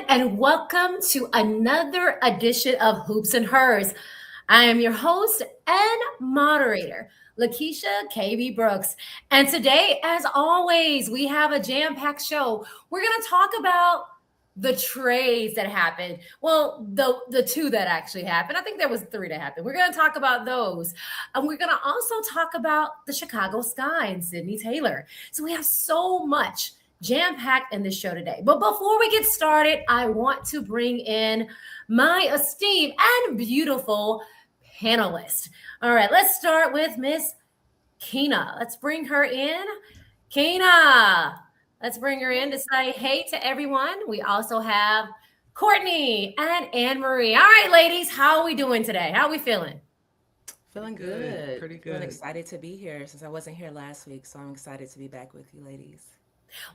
and welcome to another edition of Hoops and Hers. I am your host and moderator, Lakeisha KB Brooks. And today, as always, we have a jam-packed show. We're going to talk about the trades that happened. Well, the two that actually happened. I think there was three that happened. We're going to talk about those. And we're going to also talk about the Chicago Sky and Sydney Taylor. So we have so much jam-packed in this show today. But before we get started, I want to bring in my esteemed and beautiful panelist. All right, let's start with Miss Kina. Let's bring her in. Kina, let's bring her in to say hey to everyone. We also have Courtney and Anne-Marie. All right, ladies, how are we doing today? How are we feeling? Feeling good. Pretty Feeling good. excited to be here since I wasn't here last week, so I'm excited to be back with you ladies.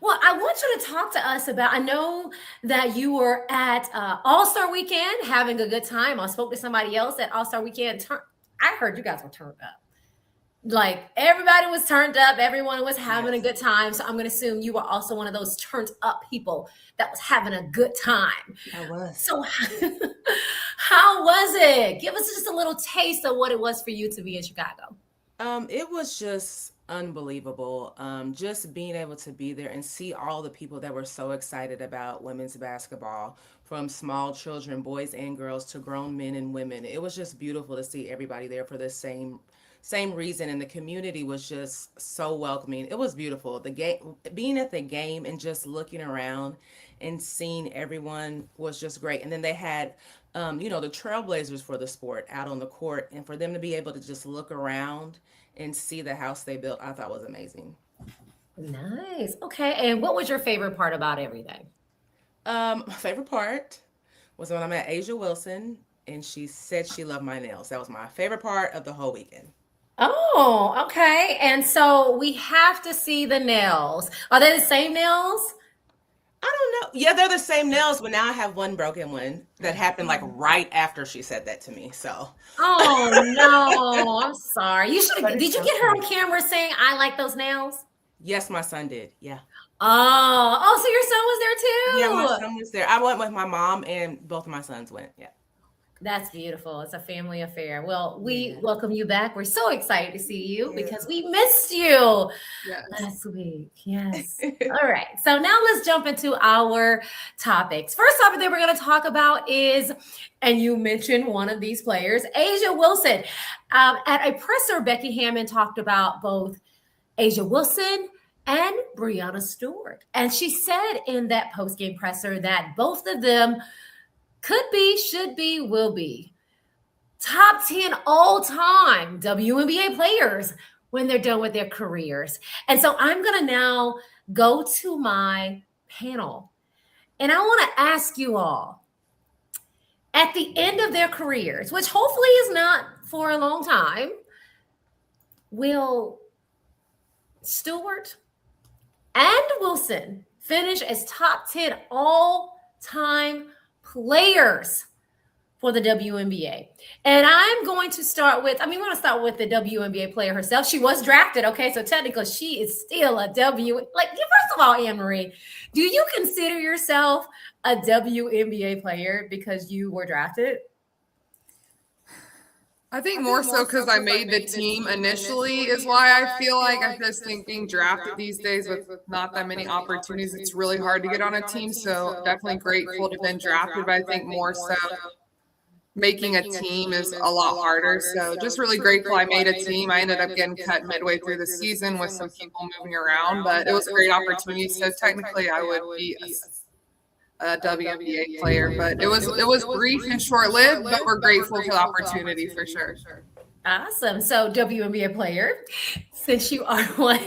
Well, I want you to talk to us about. I know that you were at All-Star Weekend having a good time. I spoke to somebody else at All-Star Weekend. I heard you guys were turned up. Like everybody was turned up, everyone was having a good time. So I'm going to assume you were also one of those turned up people that was having a good time. I was. So, how was it? Give us just a little taste of what it was for you to be in Chicago. It was just unbelievable. Just being able to be there and see all the people that were so excited about women's basketball, from small children, boys and girls, to grown men and women. It was just beautiful to see everybody there for the same reason, and the community was just so welcoming. It was beautiful. The game, being at the game and just looking around and seeing everyone was just great. And then they had the trailblazers for the sport out on the court, and for them to be able to just look around and see the house they built, I thought was amazing. Nice. Okay. And what was your favorite part about everything? My favorite part was when I met Asia Wilson and she said she loved my nails. That was my favorite part of the whole weekend. Oh, okay. And so we have to see the nails. Are they the same nails? I don't know. Yeah, they're the same nails, but now I have one broken one that happened like right after she said that to me. So, Oh no, I'm sorry. You should but have. it's Did you get her on okay. camera saying I like those nails? Yes, my son did. Yeah. Oh, so your son was Yeah, my there too. son was there. I went with my mom and both of my sons went. Yeah. That's beautiful. It's a family affair. Well, we Yeah. welcome you back. We're so excited to see you Yeah. because we missed you Yes. last week. Yes. All right. So now let's jump into our topics. First topic that we're going to talk about is, and you mentioned one of these players, Asia Wilson. At a presser, Becky Hammond talked about both Asia Wilson and Brianna Stewart. And she said in that post-game presser that both of them could be, should be, will be top 10 all-time WNBA players when they're done with their careers. And so I'm going to now go to my panel. And I want to ask you all, at the end of their careers, which hopefully is not for a long time, will Stewart and Wilson finish as top 10 all-time players for the WNBA? And I'm going to start with, we're going to start with the WNBA player herself. She was drafted, okay? So technically she is still a first of all, Anne-Marie, do you consider yourself a WNBA player because you were drafted? I think more so because I made the team initially is why I feel like I just think being drafted these days with not that many opportunities, it's really hard to get on a team. So definitely grateful to have been drafted, but I think more so making a team is a lot harder. So just really grateful I made a team. I ended up getting cut midway through the season with some people moving around, but it was a great opportunity. So technically I would be a WNBA player, but it was brief and short-lived, but we're grateful for the opportunity for sure. Awesome. So WNBA player, since you are one,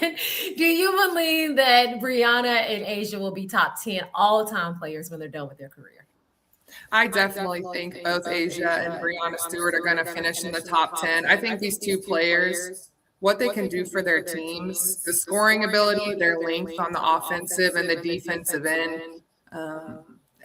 do you believe that Brianna and Asia will be top 10 all-time players when they're done with their career? I definitely think both Asia and Brianna Stewart are going to finish in the top 10. I think these two players, what they can do for their teams, the scoring ability, their length on the offensive and the defensive end.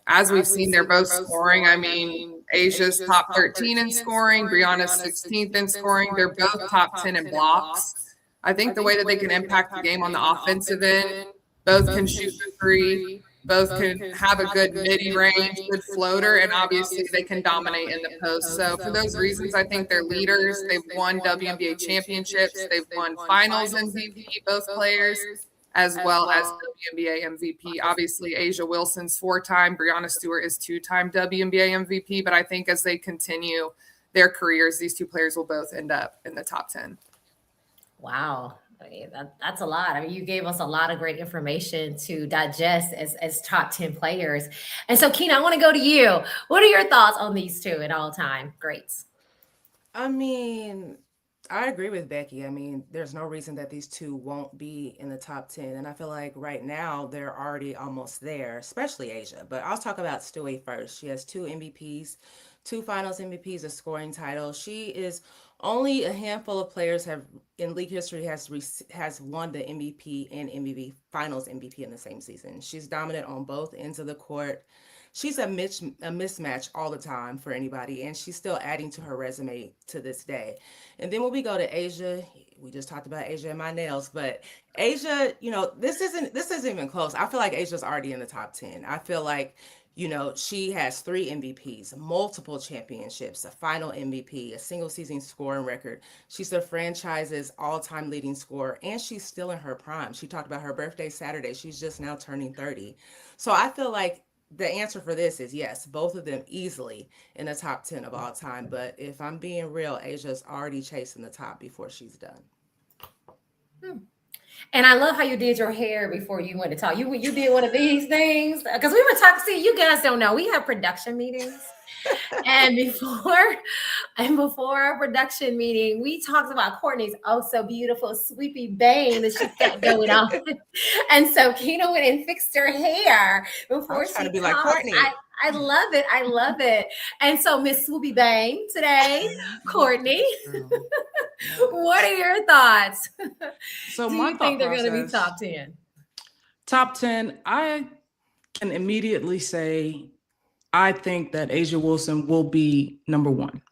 As we've seen, they're both scoring. I mean, Asia's top 13 in scoring, Brianna's 16th in scoring. They're both top 10 in blocks. I think the way that they can impact the game on the offensive end, both can shoot the three. Both can have a good mid-range, good floater, and obviously they can dominate in the post. So for those reasons, I think they're leaders. They've won WNBA championships. They've won finals MVP, both players, as well as WNBA MVP. Obviously, A'ja Wilson's 4-time. Breanna Stewart is 2-time WNBA MVP. But I think as they continue their careers, these two players will both end up in the top 10. Wow. I mean, that's a lot. I mean, you gave us a lot of great information to digest as top 10 players. And so, Keena, I want to go to you. What are your thoughts on these two at all time greats? I mean, I agree with Becky. I mean, there's no reason that these two won't be in the top 10. And I feel like right now they're already almost there, especially A'ja. But I'll talk about Stewie first. She has 2 MVPs, 2 finals MVPs, a scoring title. She is only a handful of players have in league history has won the MVP and MVP finals MVP in the same season. She's dominant on both ends of the court. She's a mismatch all the time for anybody, and she's still adding to her resume to this day. And then when we go to A'ja, we just talked about A'ja and my nails, but A'ja, this isn't even close. I feel like Asia's already in the top 10. I feel like, she has 3 MVPs, multiple championships, a final MVP, a single season scoring record. She's the franchise's all-time leading scorer, and she's still in her prime. She talked about her birthday Saturday. She's just now turning 30. So I feel like the answer for this is yes, both of them easily in the top 10 of all time. But if I'm being real, Asia's already chasing the top before she's done. And I love how you did your hair before you went to talk. You did one of these things because we were talking. See, you guys don't know we have production meetings, and before our production meeting, we talked about Courtney's oh so beautiful sweepy bang that she's got going on. And so Keena went and fixed her hair before she trying to be like Courtney. I love it. I love it. And so Miss Swoopy Bang today, Courtney. What are your thoughts? So Do my you think they're going to be process- top 10? Top 10, I can immediately say I think that A'ja Wilson will be number 1.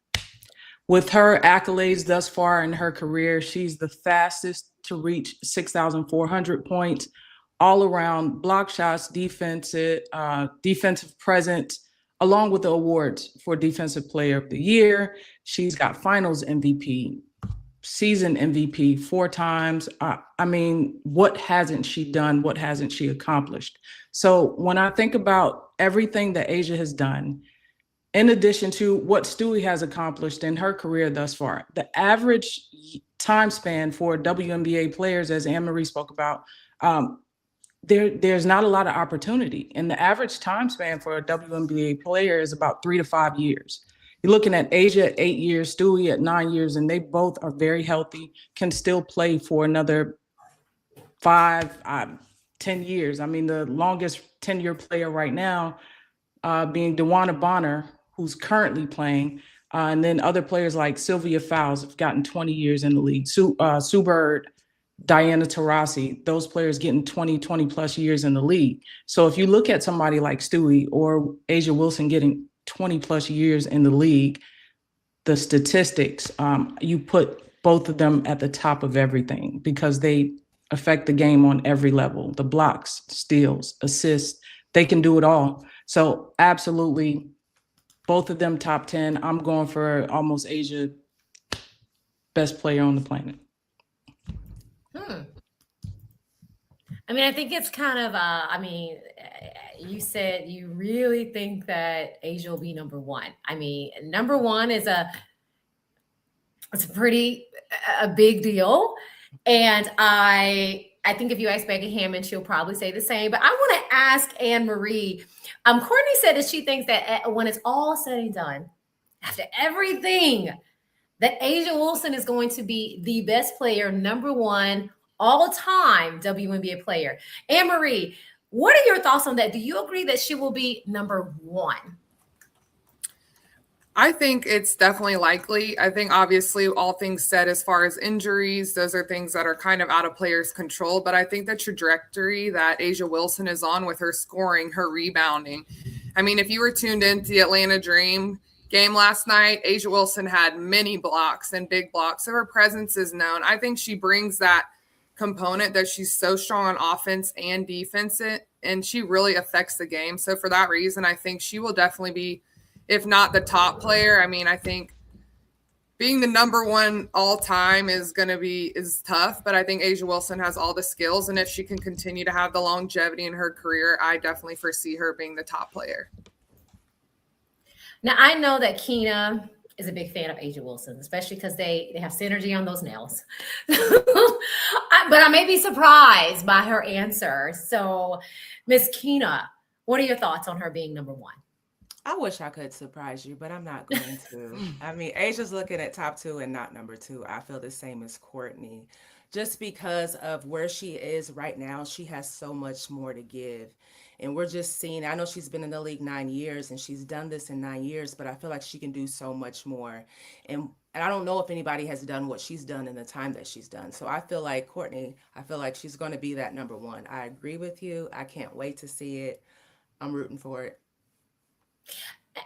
With her accolades thus far in her career, she's the fastest to reach 6,400 points, all around block shots, defensive presence, along with the awards for Defensive Player of the Year. She's got Finals MVP, season MVP 4 times. I mean, what hasn't she done? What hasn't she accomplished? So when I think about everything that A'ja has done, in addition to what Stewie has accomplished in her career thus far, the average time span for WNBA players, as Anne-Marie spoke about, there's not a lot of opportunity. And the average time span for a WNBA player is about 3 to 5 years. You're looking at A'ja at 8 years, Stewie at 9 years, and they both are very healthy, can still play for another 5, 10 years. I mean, the longest 10-year player right now being DeWanna Bonner, who's currently playing, and then other players like Sylvia Fowles have gotten 20 years in the league. Sue Bird, Diana Taurasi, those players getting 20 plus years in the league. So if you look at somebody like Stewie or A'ja Wilson getting 20 plus years in the league, the statistics, you put both of them at the top of everything because they affect the game on every level. The blocks, steals, assists, they can do it all. So absolutely, both of them top 10. I'm going for almost A'ja, best player on the planet. I mean, I think it's kind of, you said you really think that A'ja will be number 1. I mean, number 1 is it's a big deal. And I think if you ask Becky Hammon, she'll probably say the same. But I want to ask Anne-Marie. Courtney said that she thinks that when it's all said and done, after everything, that A'ja Wilson is going to be the best player, number 1 all-time WNBA player. Anne-Marie, what are your thoughts on that? Do you agree that she will be number 1? I think it's definitely likely. I think obviously all things said as far as injuries, those are things that are kind of out of players' control. But I think the trajectory that A'ja Wilson is on with her scoring, her rebounding. I mean, if you were tuned into the Atlanta Dream game last night, A'ja Wilson had many blocks and big blocks. So her presence is known. I think she brings that component that she's so strong on offense and defense and she really affects the game. So for that reason, I think she will definitely be, if not the top player. I mean, I think being the number one all time is tough, but I think A'ja Wilson has all the skills. And if she can continue to have the longevity in her career, I definitely foresee her being the top player. Now, I know that Keena is a big fan of A'ja Wilson, especially because they have synergy on those nails. But I may be surprised by her answer. So, Miss Keena, what are your thoughts on her being number one? I wish I could surprise you, but I'm not going to. I mean, Asia's looking at top 2 and not number 2. I feel the same as Courtney. Just because of where she is right now, she has so much more to give. And we're just seeing, I know she's been in the league 9 years and she's done this in 9 years, but I feel like she can do so much more. And I don't know if anybody has done what she's done in the time that she's done. So I feel like Courtney, I feel like she's going to be that number one. I agree with you. I can't wait to see it. I'm rooting for it.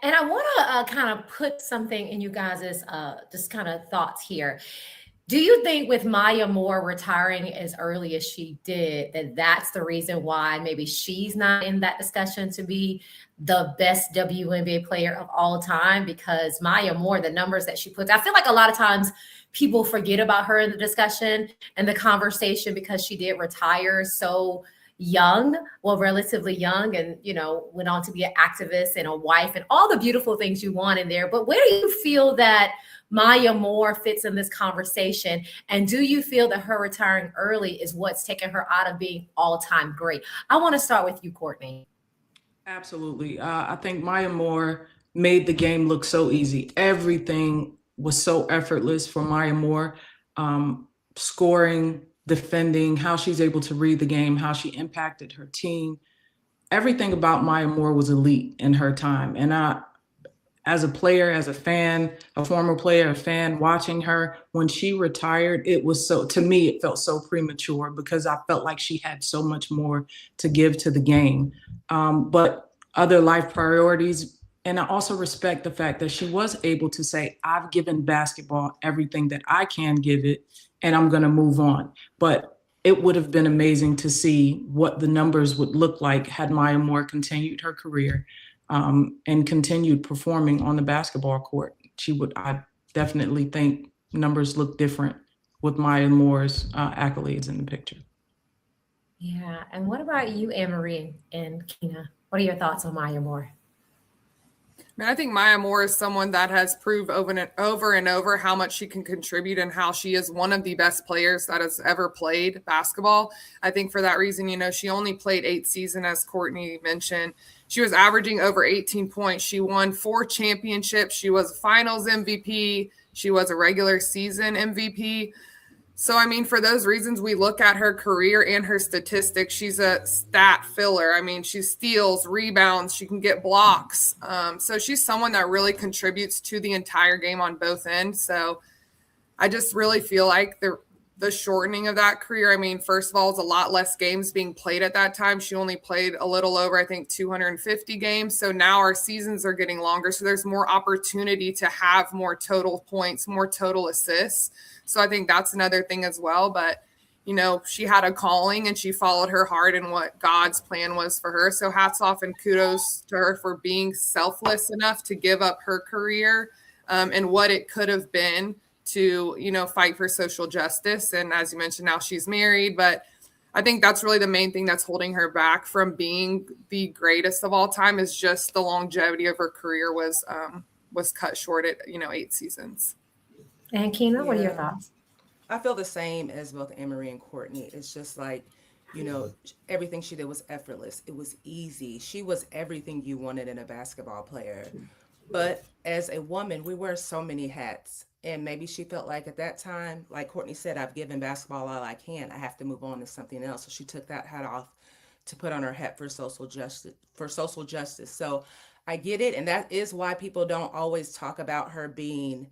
And I want to kind of put something in you guys' just kind of thoughts here. Do you think with Maya Moore retiring as early as she did, that that's the reason why maybe she's not in that discussion to be the best WNBA player of all time? Because Maya Moore, the numbers that she puts, I feel like a lot of times people forget about her in the discussion and the conversation because she did retire so young, well, relatively young, and, you know, went on to be an activist and a wife and all the beautiful things you want in there. But where do you feel that Maya Moore fits in this conversation? And do you feel that her retiring early is what's taken her out of being all-time great? I want to start with you, Courtney. Absolutely. I think Maya Moore made the game look so easy. Everything was so effortless for Maya Moore. Scoring, defending, how she's able to read the game, how she impacted her team. Everything about Maya Moore was elite in her time. And as a player, as a fan, a former player, a fan, watching her, when she retired, it was so, to me, it felt so premature because I felt like she had so much more to give to the game. But other life priorities, and I also respect the fact that she was able to say, I've given basketball everything that I can give it, and I'm going to move on. But it would have been amazing to see what the numbers would look like had Maya Moore continued her career and continued performing on the basketball court. I definitely think numbers look different with Maya Moore's accolades in the picture. Yeah. And what about you, Anne-Marie and Keena? What are your thoughts on Maya Moore? I think Maya Moore is someone that has proved over and over how much she can contribute and how she is one of the best players that has ever played basketball. I think for that reason, you know, she only played 8 seasons, as Courtney mentioned. She was averaging over 18 points. She won 4 championships. She was a finals MVP. She was a regular season MVP. So, I mean, for those reasons, we look at her career and her statistics. She's a stat filler. I mean, she steals, rebounds, she can get blocks. So she's someone that really contributes to the entire game on both ends. So I just really feel like the shortening of that career, I mean, first of all, it's a lot less games being played at that time. She only played a little over, I think, 250 games. So now our seasons are getting longer. So there's more opportunity to have more total points, more total assists. So I think that's another thing as well. But, you know, she had a calling and she followed her heart and what God's plan was for her. So hats off and kudos to her for being selfless enough to give up her career and what it could have been to, you know, fight for social justice. And as you mentioned, now she's married. But I think that's really the main thing that's holding her back from being the greatest of all time is just the longevity of her career was cut short at, you know, 8 seasons. And Keena, what are your thoughts? I feel the same as both Anne-Marie and Courtney. It's just like, you know, everything she did was effortless. It was easy. She was everything you wanted in a basketball player. But as a woman, we wear so many hats. And maybe she felt like at that time, like Courtney said, I've given basketball all I can. I have to move on to something else. So she took that hat off to put on her hat for social justice. So I get it. And that is why people don't always talk about her being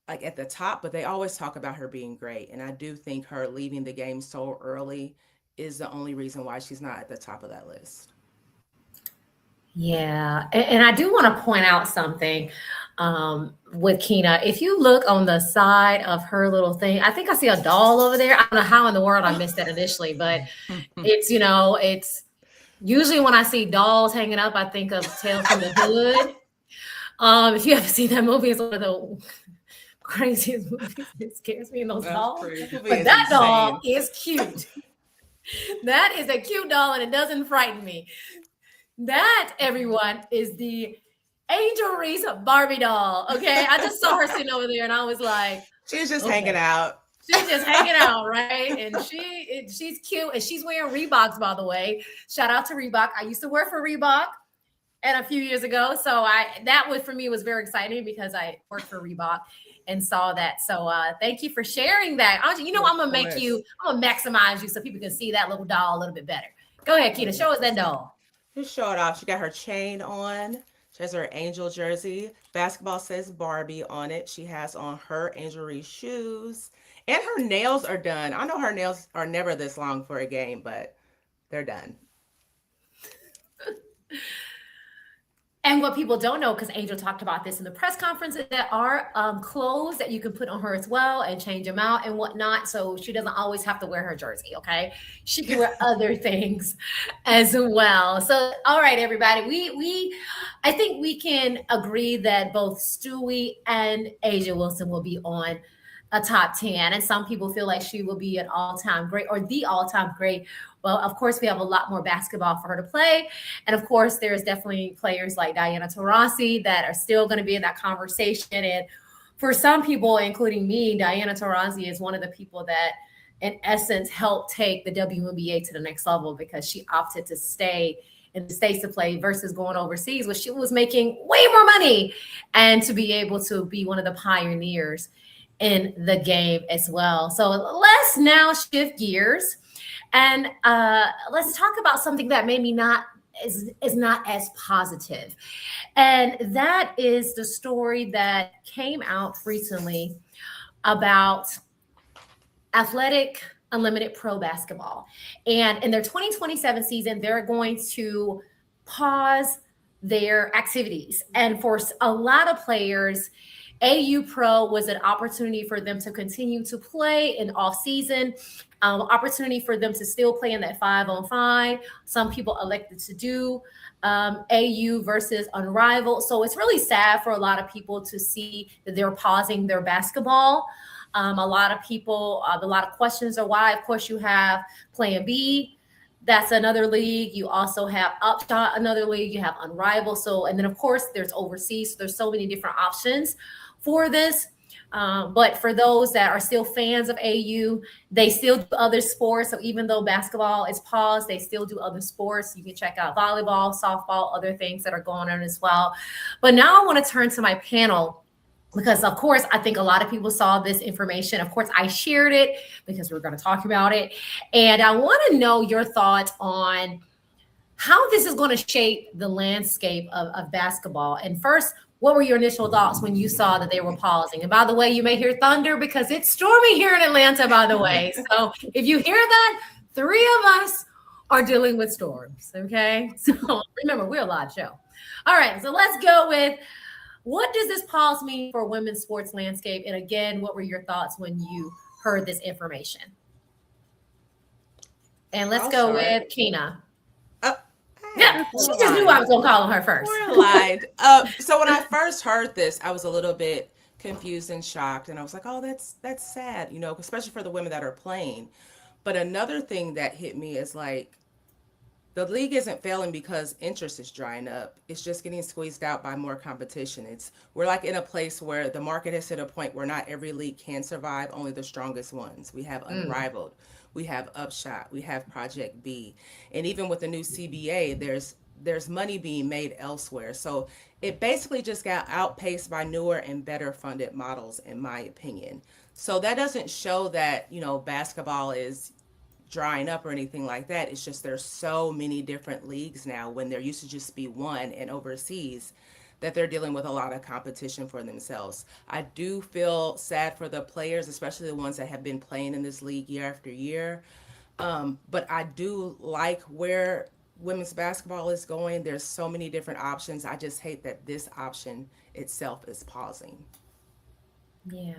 like at the top, but they always talk about her being great. And I do think her leaving the game so early is the only reason why she's not at the top of that list. Yeah. And I do want to point out something with Keena. If you look on the side of her little thing, I think I see a doll over there. I don't know how in the world I missed that initially, but it's, you know, it's Usually when I see dolls hanging up, I think of Tales from the Hood. If you haven't seen that movie, it's one of the craziest movies. It scares me in those dolls. But that doll is cute. That is a cute doll, and it doesn't frighten me. That, everyone, is the Angel Reese Barbie doll. Okay, I just saw her sitting over there, and I was like, she's just hanging out. She's just hanging out, right? And she's cute, and she's wearing Reeboks, by the way. Shout out to Reebok. I used to work for Reebok, and a few years ago, so that was for me was very exciting because I worked for Reebok and saw that. So thank you for sharing that. I'm gonna maximize you so people can see that little doll a little bit better. Go ahead, Keita, show us that doll. Just show it off. She got her chain on. She has her Angel jersey. Basketball says Barbie on it. She has on her Angel Reese shoes. And her nails are done. I know her nails are never this long for a game, but they're done. And what people don't know, because Angel talked about this in the press conference, is there are clothes that you can put on her as well and change them out and whatnot. So she doesn't always have to wear her jersey, okay? She can wear other things as well. So, all right, everybody. I think we can agree that both Stewie and A'ja Wilson will be on a top 10. And some people feel like she will be an all-time great or the all-time great. Well, of course, we have a lot more basketball for her to play. And of course, there's definitely players like Diana Taurasi that are still going to be in that conversation. And for some people, including me, Diana Taurasi is one of the people that, in essence, helped take the WNBA to the next level because she opted to stay in the States to play versus going overseas, where she was making way more money and to be able to be one of the pioneers in the game as well. So let's now shift gears. And let's talk about something that maybe is not as positive. And that is the story that came out recently about Athletic Unlimited Pro Basketball. And in their 2027 season, they're going to pause their activities. And for a lot of players, AU Pro was an opportunity for them to continue to play in off season, opportunity for them to still play in that 5-on-5. Some people elected to do AU versus Unrivaled. So it's really sad for a lot of people to see that they're pausing their basketball. A lot of people, a lot of questions are why. Of course, you have Plan B. That's another league. You also have Upshot, another league. You have Unrivaled. So, and then of course there's overseas. So there's so many different options for this. But for those that are still fans of AU, they still do other sports. So even though basketball is paused, they still do other sports. You can check out volleyball, softball, other things that are going on as well. But now I want to turn to my panel because, of course, I think a lot of people saw this information. Of course, I shared it because we're going to talk about it. And I want to know your thoughts on how this is going to shape the landscape of basketball. And first, what were your initial thoughts when you saw that they were pausing? And by the way, you may hear thunder because it's stormy here in Atlanta, by the way. So if you hear that, 3 of us are dealing with storms, okay? So remember, we're a live show. All right, so let's go with, what does this pause mean for women's sports landscape? And again, what were your thoughts when you heard this information? And let's go with Keena. Yeah, she just knew I was gonna call on her first. We're aligned. So when I first heard this, I was a little bit confused and shocked, and I was like, "Oh, that's sad," you know, especially for the women that are playing. But another thing that hit me is like, the league isn't failing because interest is drying up. It's just getting squeezed out by more competition. We're like in a place where the market has hit a point where not every league can survive, only the strongest ones. We have Unrivaled. We have Upshot, we have Project B. And even with the new CBA, there's money being made elsewhere. So it basically just got outpaced by newer and better funded models, in my opinion. So that doesn't show that, you know, basketball is drying up or anything like that. It's just there's so many different leagues now when there used to just be one, and overseas that they're dealing with a lot of competition for themselves. I do feel sad for the players, especially the ones that have been playing in this league year after year. But I do like where women's basketball is going. There's so many different options. I just hate that this option itself is pausing. Yeah.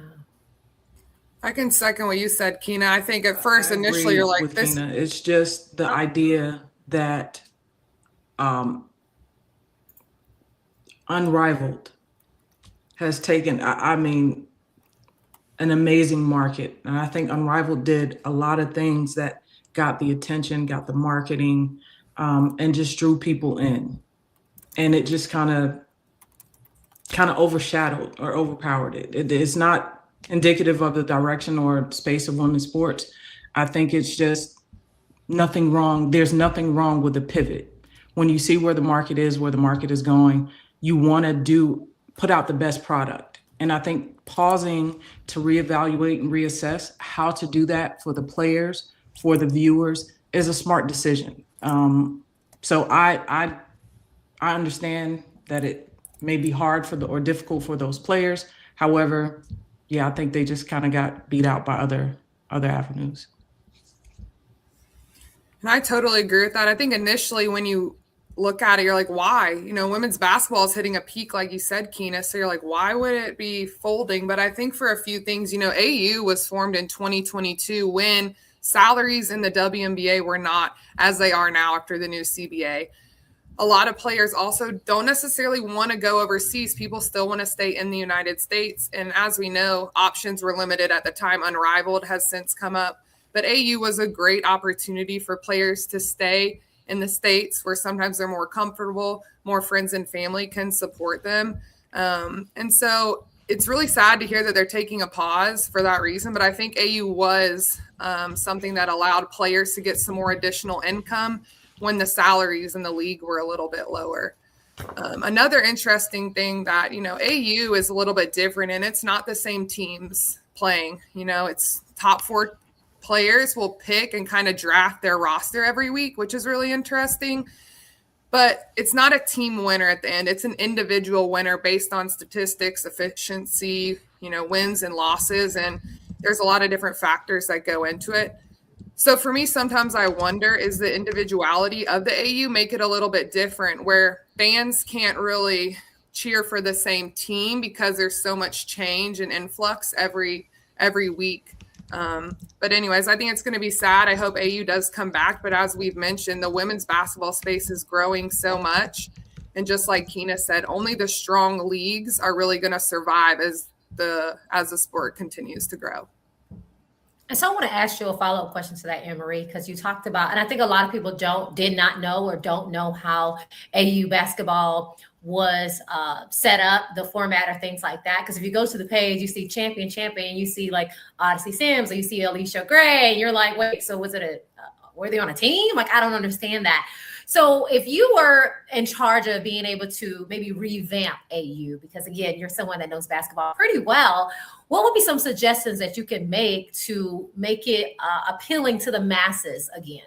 I can second what you said, Keena. I think at first, initially, you're like, this. Keena. It's just the idea that Unrivaled has taken, I mean, an amazing market. And I think Unrivaled did a lot of things that got the attention, got the marketing, and just drew people in. And it just kind of overshadowed or overpowered it. It's not indicative of the direction or space of women's sports. I think it's just nothing wrong. There's nothing wrong with the pivot. When you see where the market is going, you want to put out the best product. And I think pausing to reevaluate and reassess how to do that for the players, for the viewers, is a smart decision. So I understand that it may be hard or difficult for those players. However, yeah, I think they just kind of got beat out by other avenues. And I totally agree with that. I think initially when you look at it, you're like, why? Women's basketball is hitting a peak, like you said, Keena. So you're like, why would it be folding? But I think for a few things, AU was formed in 2022 when salaries in the WNBA were not as they are now after the new CBA. A lot of players also don't necessarily want to go overseas. People still want to stay in the United States. And as we know, options were limited at the time. Unrivaled has since come up. But AU was a great opportunity for players to stay in the States where sometimes they're more comfortable, more friends and family can support them. And so it's really sad to hear that they're taking a pause for that reason. But I think AU was something that allowed players to get some more additional income when the salaries in the league were a little bit lower. Another interesting thing that, AU is a little bit different, and it's not the same teams playing. It's top 4 players will pick and kind of draft their roster every week, which is really interesting. But it's not a team winner at the end. It's an individual winner based on statistics, efficiency, wins and losses. And there's a lot of different factors that go into it. So for me, sometimes I wonder, is the individuality of the AU make it a little bit different where fans can't really cheer for the same team because there's so much change and influx every week. But anyways, I think it's going to be sad. I hope AU does come back. But as we've mentioned, the women's basketball space is growing so much. And just like Keena said, only the strong leagues are really going to survive as the sport continues to grow. And so I want to ask you a follow-up question to that, Anne-Marie, because you talked about, and I think a lot of people did not know or don't know how AU basketball was set up, the format or things like that. Because if you go to the page, you see champion, you see like Odyssey Sims, or you see Alicia Gray, and you're like, wait, so was it were they on a team? Like, I don't understand that. So if you were in charge of being able to maybe revamp AU, because again, you're someone that knows basketball pretty well, what would be some suggestions that you can make to make it appealing to the masses again?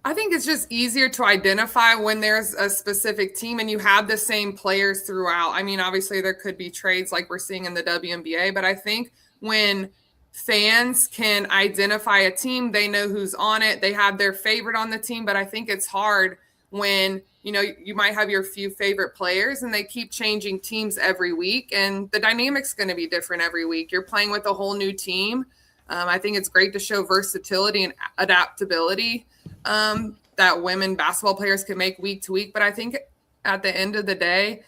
I think it's just easier to identify when there's a specific team and you have the same players throughout. I mean, obviously there could be trades like we're seeing in the WNBA, but I think when fans can identify a team, they know who's on it, they have their favorite on the team. But I think it's hard when, you might have your few favorite players and they keep changing teams every week, and the dynamic's going to be different every week. You're playing with a whole new team. I think it's great to show versatility and adaptability that women basketball players can make week to week. But I think at the end of the day,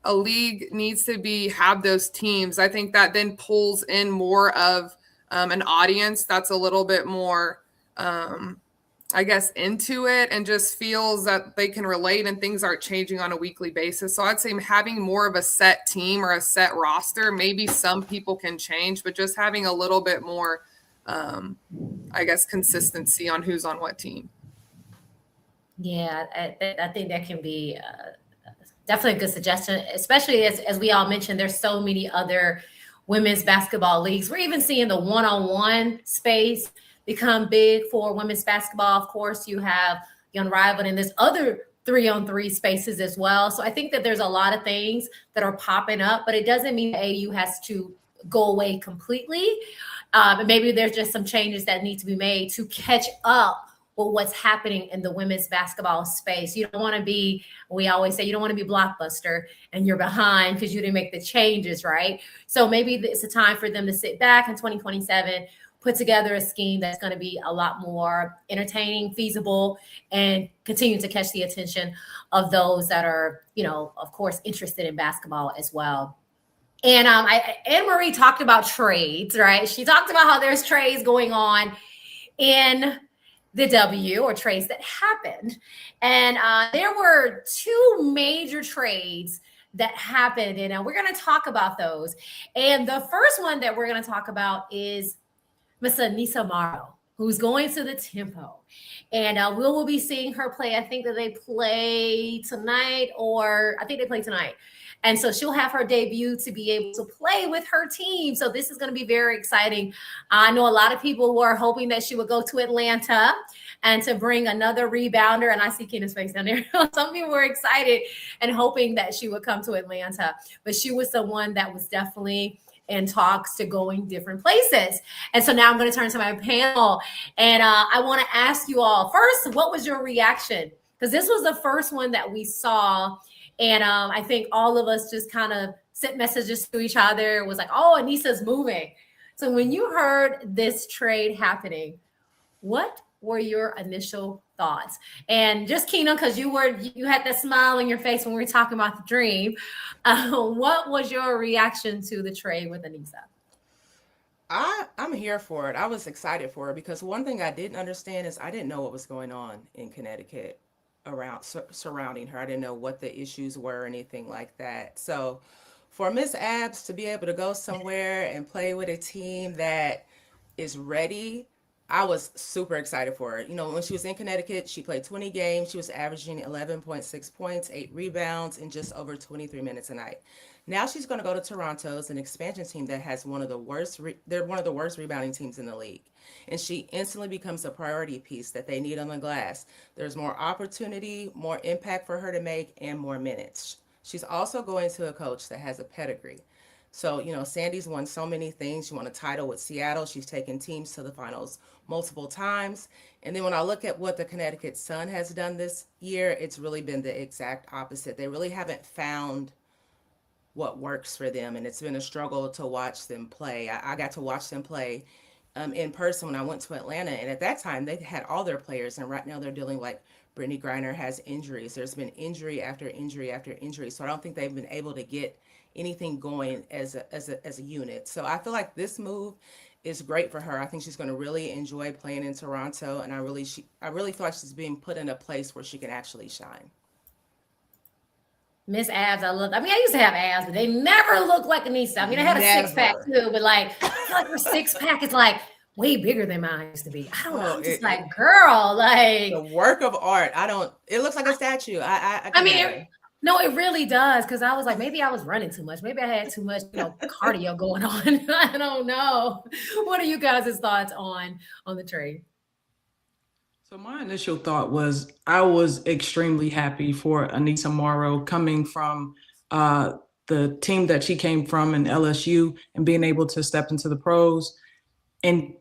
a league needs to have those teams. I think that then pulls in more of an audience that's a little bit more, into it and just feels that they can relate and things aren't changing on a weekly basis. So I'd say having more of a set team or a set roster, maybe some people can change, but just having a little bit more, consistency on who's on what team. Yeah, I think that can be definitely a good suggestion, especially as we all mentioned, there's so many other women's basketball leagues. We're even seeing the one-on-one space become big for women's basketball. Of course, you have Unrivaled, and there's other 3-on-3 spaces as well. So I think that there's a lot of things that are popping up, but it doesn't mean AU has to go away completely. Maybe there's just some changes that need to be made to catch up with what's happening in the women's basketball space. You don't want to be, we always say, you don't want to be Blockbuster and you're behind because you didn't make the changes, right? So maybe it's a time for them to sit back in 2027, put together a scheme that's going to be a lot more entertaining, feasible, and continue to catch the attention of those that are, of course, interested in basketball as well. And Anne Marie talked about trades, right? She talked about how there's trades going on in the W, or trades that happened. And there were 2 major trades that happened, and we're going to talk about those. And the first one that we're going to talk about is Miss Aneesah Morrow, who's going to the Tempo. And we will be seeing her play. I think that they play tonight, or I think they play tonight. And so she'll have her debut to be able to play with her team. So this is going to be very exciting. I know a lot of people were hoping that she would go to Atlanta and to bring another rebounder. And I see Keena's face down there. Some people were excited and hoping that she would come to Atlanta. But she was the one that was definitely in talks to going different places. And so now I'm going to turn to my panel. And I want to ask you all, first, what was your reaction? Because this was the first one that we saw. And I think all of us just kind of sent messages to each other. It was like, oh, Aneesah's moving. So when you heard this trade happening, what were your initial thoughts? And just Keena, because you had that smile on your face when we were talking about the dream. What was your reaction to the trade with Aneesah? I'm here for it. I was excited for it because one thing I didn't understand is I didn't know what was going on in Connecticut around surrounding her. I didn't know what the issues were or anything like that. So for Miss Abs to be able to go somewhere and play with a team that is ready, I was super excited for her. When she was in Connecticut, she played 20 games. She was averaging 11.6 points, 8 rebounds, and just over 23 minutes a night. Now she's going to go to Toronto, an expansion team that has one of the worst rebounding teams in the league. And she instantly becomes a priority piece that they need on the glass. There's more opportunity, more impact for her to make, and more minutes. She's also going to a coach that has a pedigree. So, Sandy's won so many things. She won a title with Seattle. She's taken teams to the finals multiple times. And then when I look at what the Connecticut Sun has done this year, it's really been the exact opposite. They really haven't found what works for them. And it's been a struggle to watch them play. I got to watch them play in person when I went to Atlanta. And at that time, they had all their players. And right now they're dealing like Brittany Griner has injuries. There's been injury after injury after injury. So I don't think they've been able to get anything going as a unit. So I feel like this move is great for her. I think she's going to really enjoy playing in Toronto. And I really feel like she's being put in a place where she can actually shine. Miss Abs, I used to have abs, but they never looked like Aneesah. I had a 6-pack too, but I feel like her 6-pack is way bigger than mine used to be. I don't know. I'm just girl, the work of art. It looks like a statue. No, it really does. Cause I was like, maybe I was running too much. Maybe I had too much, cardio going on. I don't know. What are you guys' thoughts on the trade? So my initial thought was I was extremely happy for Aneesah Morrow coming from the team that she came from in LSU and being able to step into the pros. And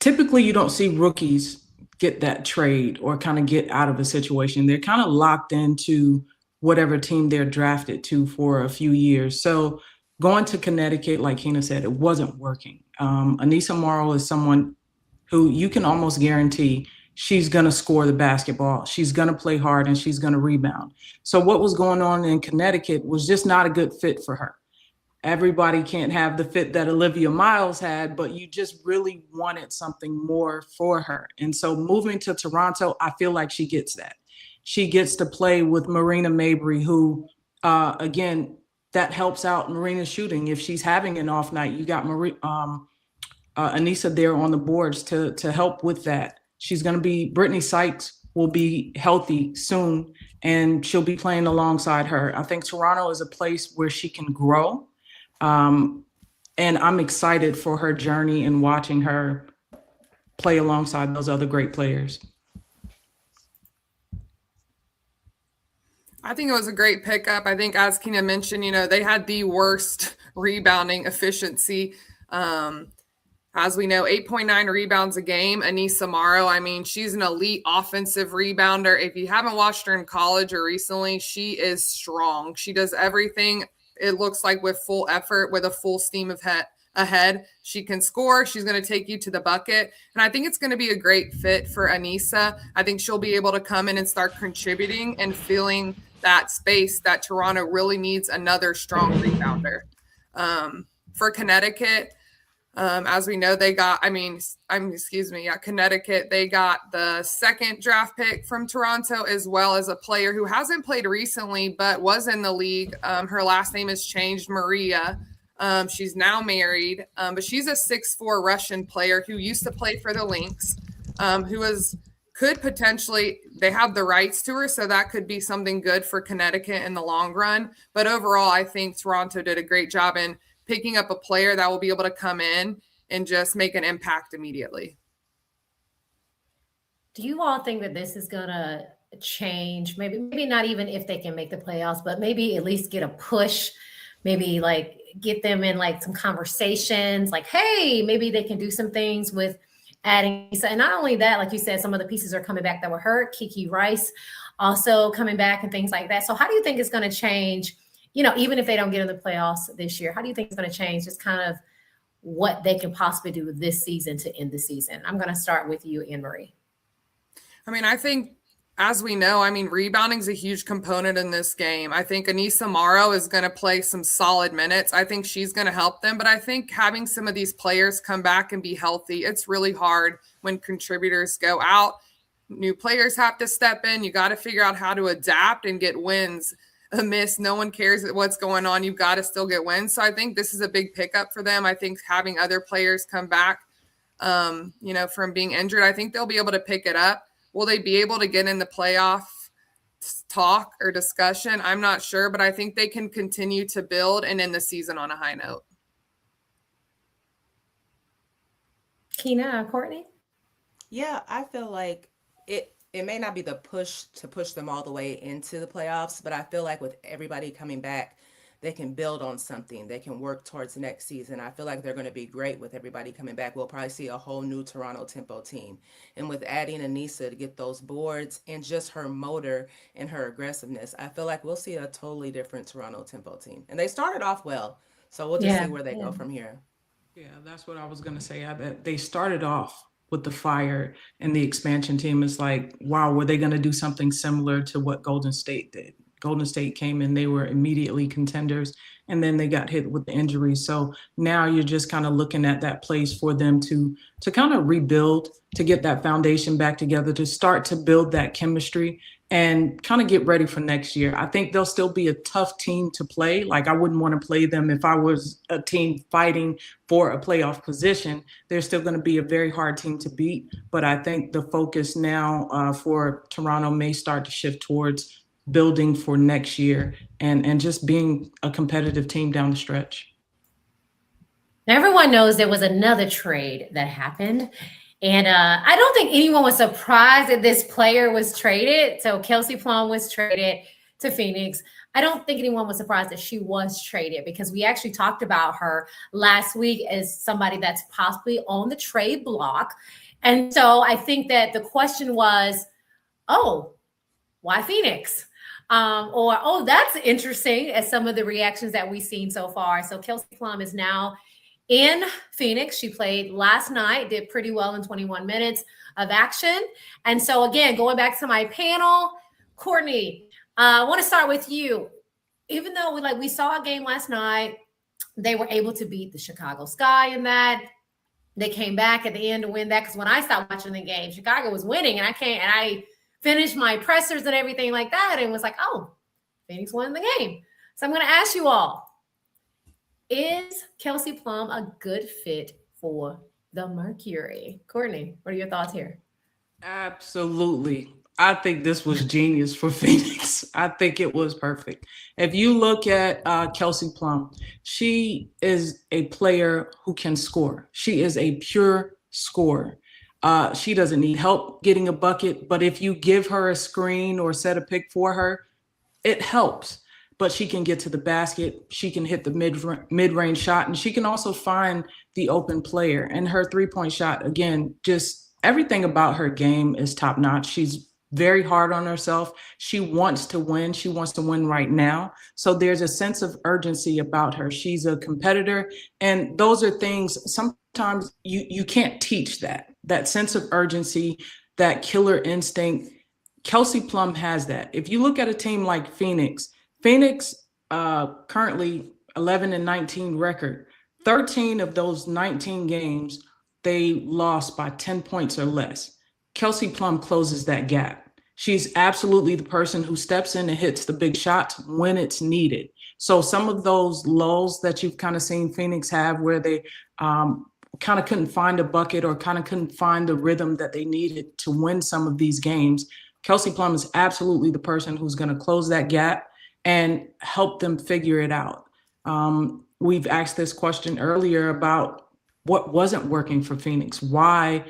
typically you don't see rookies get that trade or kind of get out of a situation. They're kind of locked into whatever team they're drafted to for a few years. So going to Connecticut, like Keena said, it wasn't working. Aneesah Morrow is someone who you can almost guarantee she's going to score the basketball. She's going to play hard and she's going to rebound. So what was going on in Connecticut was just not a good fit for her. Everybody can't have the fit that Olivia Miles had, but you just really wanted something more for her. And so moving to Toronto, I feel like she gets that. She gets to play with Marina Mabrey, who, again, that helps out Marina's shooting. If she's having an off night, you got Aneesah there on the boards to help with that. She's going to be, Brittany Sykes will be healthy soon, and she'll be playing alongside her. I think Toronto is a place where she can grow. And I'm excited for her journey and watching her play alongside those other great players. I think it was a great pickup. I think, as Keena mentioned, they had the worst rebounding efficiency. As we know, 8.9 rebounds a game. Aneesah Morrow, she's an elite offensive rebounder. If you haven't watched her in college or recently, she is strong. She does everything, it looks like, with full effort, with a full steam of ahead. She can score. She's going to take you to the bucket. And I think it's going to be a great fit for Aneesa. I think she'll be able to come in and start contributing and filling that space that Toronto really needs another strong rebounder. For Connecticut, as we know, they got, Connecticut, they got the second draft pick from Toronto, as well as a player who hasn't played recently, but was in the league. Her last name has changed, Maria. She's now married, but she's a 6'4" Russian player who used to play for the Lynx, could potentially, they have the rights to her, so that could be something good for Connecticut in the long run. But overall, I think Toronto did a great job in picking up a player that will be able to come in and just make an impact immediately. Do you all think that this is going to change? Maybe not even if they can make the playoffs, but maybe at least get a push, maybe like get them in like some conversations, like, hey, maybe they can do some things with adding. And not only that, like you said, some of the pieces are coming back that were hurt. Kiki Rice also coming back and things like that. So how do you think it's going to change? Even if they don't get in the playoffs this year, how do you think it's going to change just kind of what they can possibly do this season to end the season? I'm going to start with you, Anne Marie. I think, as we know, rebounding is a huge component in this game. I think Aneesa Morrow is going to play some solid minutes. I think she's going to help them. But I think having some of these players come back and be healthy, it's really hard when contributors go out. New players have to step in. You got to figure out how to adapt and get wins. A miss, no one cares what's going on. You've got to still get wins. So I think this is a big pickup for them. I think having other players come back, from being injured, I think they'll be able to pick it up. Will they be able to get in the playoff talk or discussion? I'm not sure, but I think they can continue to build and end the season on a high note. Kina, Courtney? Yeah, I feel like it may not be the push to push them all the way into the playoffs, but I feel like with everybody coming back, they can build on something. They can work towards next season. I feel like they're going to be great with everybody coming back. We'll probably see a whole new Toronto Tempo team. And with adding Aneesa to get those boards and just her motor and her aggressiveness, I feel like we'll see a totally different Toronto Tempo team. And they started off well, so we'll just see where they go from here. Yeah, that's what I was going to say. They started off with the fire, and the expansion team is like, wow, were they going to do something similar to what Golden State did? Golden State came in, they were immediately contenders, and then they got hit with the injuries. So now you're just kind of looking at that place for them to kind of rebuild, to get that foundation back together, to start to build that chemistry and kind of get ready for next year. I think they'll still be a tough team to play. Like, I wouldn't want to play them if I was a team fighting for a playoff position. They're still going to be a very hard team to beat. But I think the focus now for Toronto may start to shift towards building for next year and just being a competitive team down the stretch. Everyone knows there was another trade that happened. And I don't think anyone was surprised that this player was traded. So Kelsey Plum was traded to Phoenix. I don't think anyone was surprised that she was traded because we actually talked about her last week as somebody that's possibly on the trade block. And so I think that the question was, oh, why Phoenix? Or, oh, that's interesting, as some of the reactions that we've seen so far. So Kelsey Plum is now in Phoenix. She played last night, did pretty well in 21 minutes of action. And so again, going back to my panel, Courtney, I want to start with you. Even though we saw a game last night, they were able to beat the Chicago Sky in that. They came back at the end to win that, because when I stopped watching the game, Chicago was winning, and I finished my pressers and everything like that and was like, oh, Phoenix won the game. So I'm going to ask you all, is Kelsey Plum a good fit for the Mercury? Courtney, what are your thoughts here? Absolutely. I think this was genius for Phoenix. I think it was perfect. If you look at Kelsey Plum, she is a player who can score. She is a pure scorer. She doesn't need help getting a bucket, but if you give her a screen or set a pick for her, it helps. But she can get to the basket. She can hit the mid-range shot, and she can also find the open player. And her three-point shot, again, just everything about her game is top-notch. She's very hard on herself. She wants to win. She wants to win right now. So there's a sense of urgency about her. She's a competitor. And those are things sometimes you can't teach that sense of urgency, that killer instinct. Kelsey Plum has that. If you look at a team like Phoenix currently 11-19 record, 13 of those 19 games, they lost by 10 points or less. Kelsey Plum closes that gap. She's absolutely the person who steps in and hits the big shots when it's needed. So some of those lulls that you've kind of seen Phoenix have where they kind of couldn't find a bucket or kind of couldn't find the rhythm that they needed to win some of these games, Kelsey Plum is absolutely the person who's going to close that gap and help them figure it out. We've asked this question earlier about what wasn't working for Phoenix. Why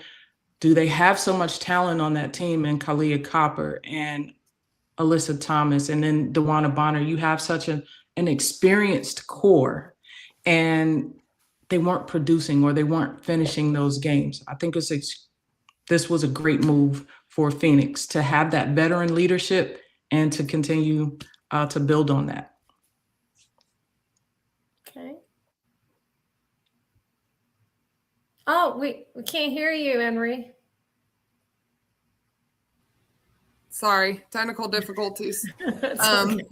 do they have so much talent on that team, and Kahleah Copper and Alyssa Thomas and then DeWanna Bonner? You have such an experienced core, and they weren't producing or they weren't finishing those games. I think this was a great move for Phoenix to have that veteran leadership and to continue to build on that. Okay. Oh, we can't hear you, Emery. Sorry, technical difficulties. Okay.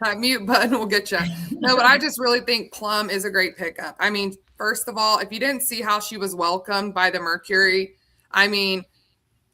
That mute button will get you. No, but I just really think Plum is a great pickup. I mean, first of all, if you didn't see how she was welcomed by the Mercury, I mean,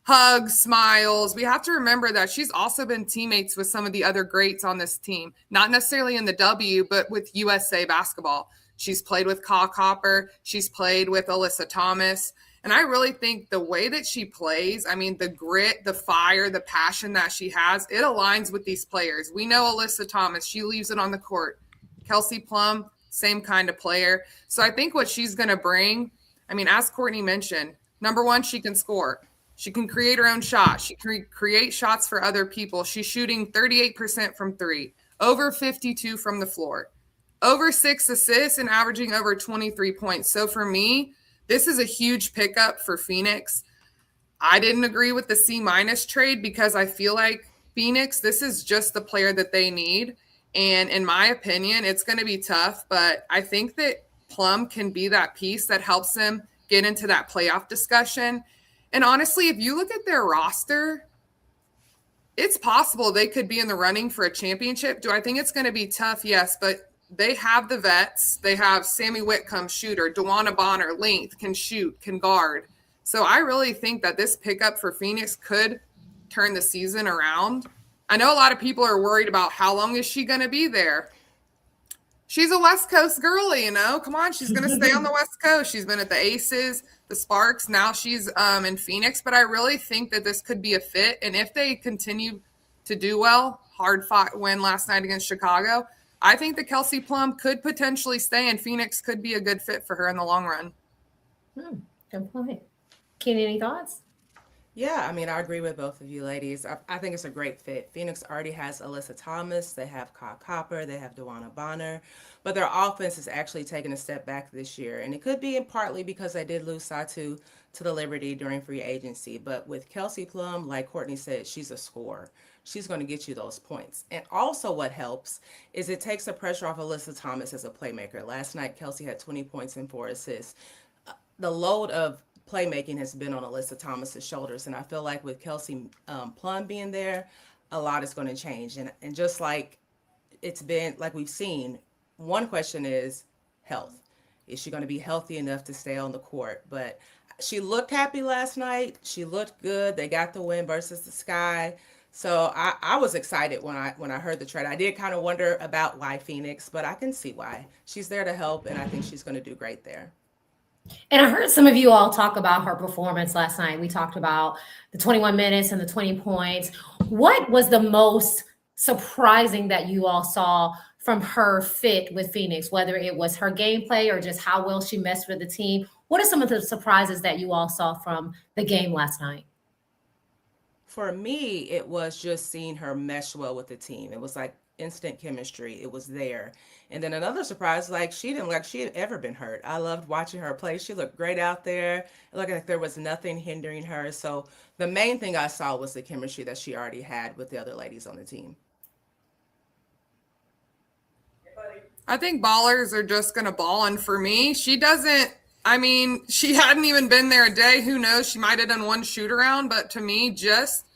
hugs, smiles. We have to remember that she's also been teammates with some of the other greats on this team, not necessarily in the W, but with USA basketball. She's played with Kahleah Copper. She's played with Alyssa Thomas. And I really think the way that she plays, I mean, the grit, the fire, the passion that she has, it aligns with these players. We know Alyssa Thomas, she leaves it on the court. Kelsey Plum, same kind of player. So I think what she's going to bring, I mean, as Courtney mentioned, number one, she can score. She can create her own shot. She can create shots for other people. She's shooting 38% from three, over 52 from the floor, over 6 assists and averaging over 23 points. So for me, this is a huge pickup for Phoenix. I didn't agree with the C- trade because I feel like Phoenix, this is just the player that they need. And in my opinion, it's going to be tough, but I think that Plum can be that piece that helps them get into that playoff discussion. And honestly, if you look at their roster, it's possible they could be in the running for a championship. Do I think it's going to be tough? Yes, but they have the vets. They have Sammy Whitcomb, shooter, DeWanna Bonner, length, can shoot, can guard. So I really think that this pickup for Phoenix could turn the season around. I know a lot of people are worried about how long is she going to be there. She's a West Coast girly, you know. Come on, she's going to stay on the West Coast. She's been at the Aces, the Sparks. Now she's in Phoenix. But I really think that this could be a fit. And if they continue to do well, hard-fought win last night against Chicago, I think that Kelsey Plum could potentially stay, and Phoenix could be a good fit for her in the long run. Good point. Kenny, any thoughts? Yeah, I mean, I agree with both of you ladies. I think it's a great fit. Phoenix already has Alyssa Thomas. They have Kahleah Copper. They have DeWanna Bonner. But their offense is actually taking a step back this year. And it could be in partly because they did lose Satu to the Liberty during free agency. But with Kelsey Plum, like Courtney said, she's a scorer. She's going to get you those points. And also what helps is it takes the pressure off Alyssa Thomas as a playmaker. Last night, Kelsey had 20 points and 4 assists. The load of playmaking has been on Alyssa Thomas's shoulders. And I feel like with Kelsey Plum being there, a lot is going to change. And just like it's been, like we've seen, one question is health. Is she going to be healthy enough to stay on the court? But she looked happy last night. She looked good. They got the win versus the Sky. So I was excited when I heard the trade. I did kind of wonder about why Phoenix, but I can see why. She's there to help, and I think she's going to do great there. And I heard some of you all talk about her performance last night. We talked about the 21 minutes and the 20 points. What was the most surprising that you all saw from her fit with Phoenix, whether it was her gameplay or just how well she messed with the team? What are some of the surprises that you all saw from the game last night? For me, it was just seeing her mesh well with the team. It was like instant chemistry. It was there. And then another surprise, like she didn't look like she had ever been hurt. I loved watching her play. She looked great out there. It looked like there was nothing hindering her. So the main thing I saw was the chemistry that she already had with the other ladies on the team. I think ballers are just going to ball. And for me, she hadn't even been there a day. Who knows? She might have done one shoot around. But to me, just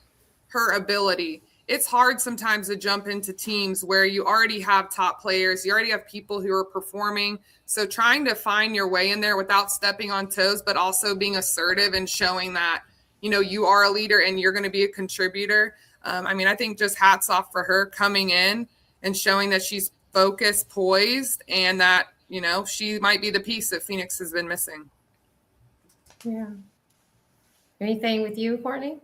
her ability. It's hard sometimes to jump into teams where you already have top players. You already have people who are performing. So trying to find your way in there without stepping on toes, but also being assertive and showing that, you are a leader and you're going to be a contributor. I think just hats off for her coming in and showing that she's focused, poised, and that, she might be the piece that Phoenix has been missing. Yeah. Anything with you, Courtney?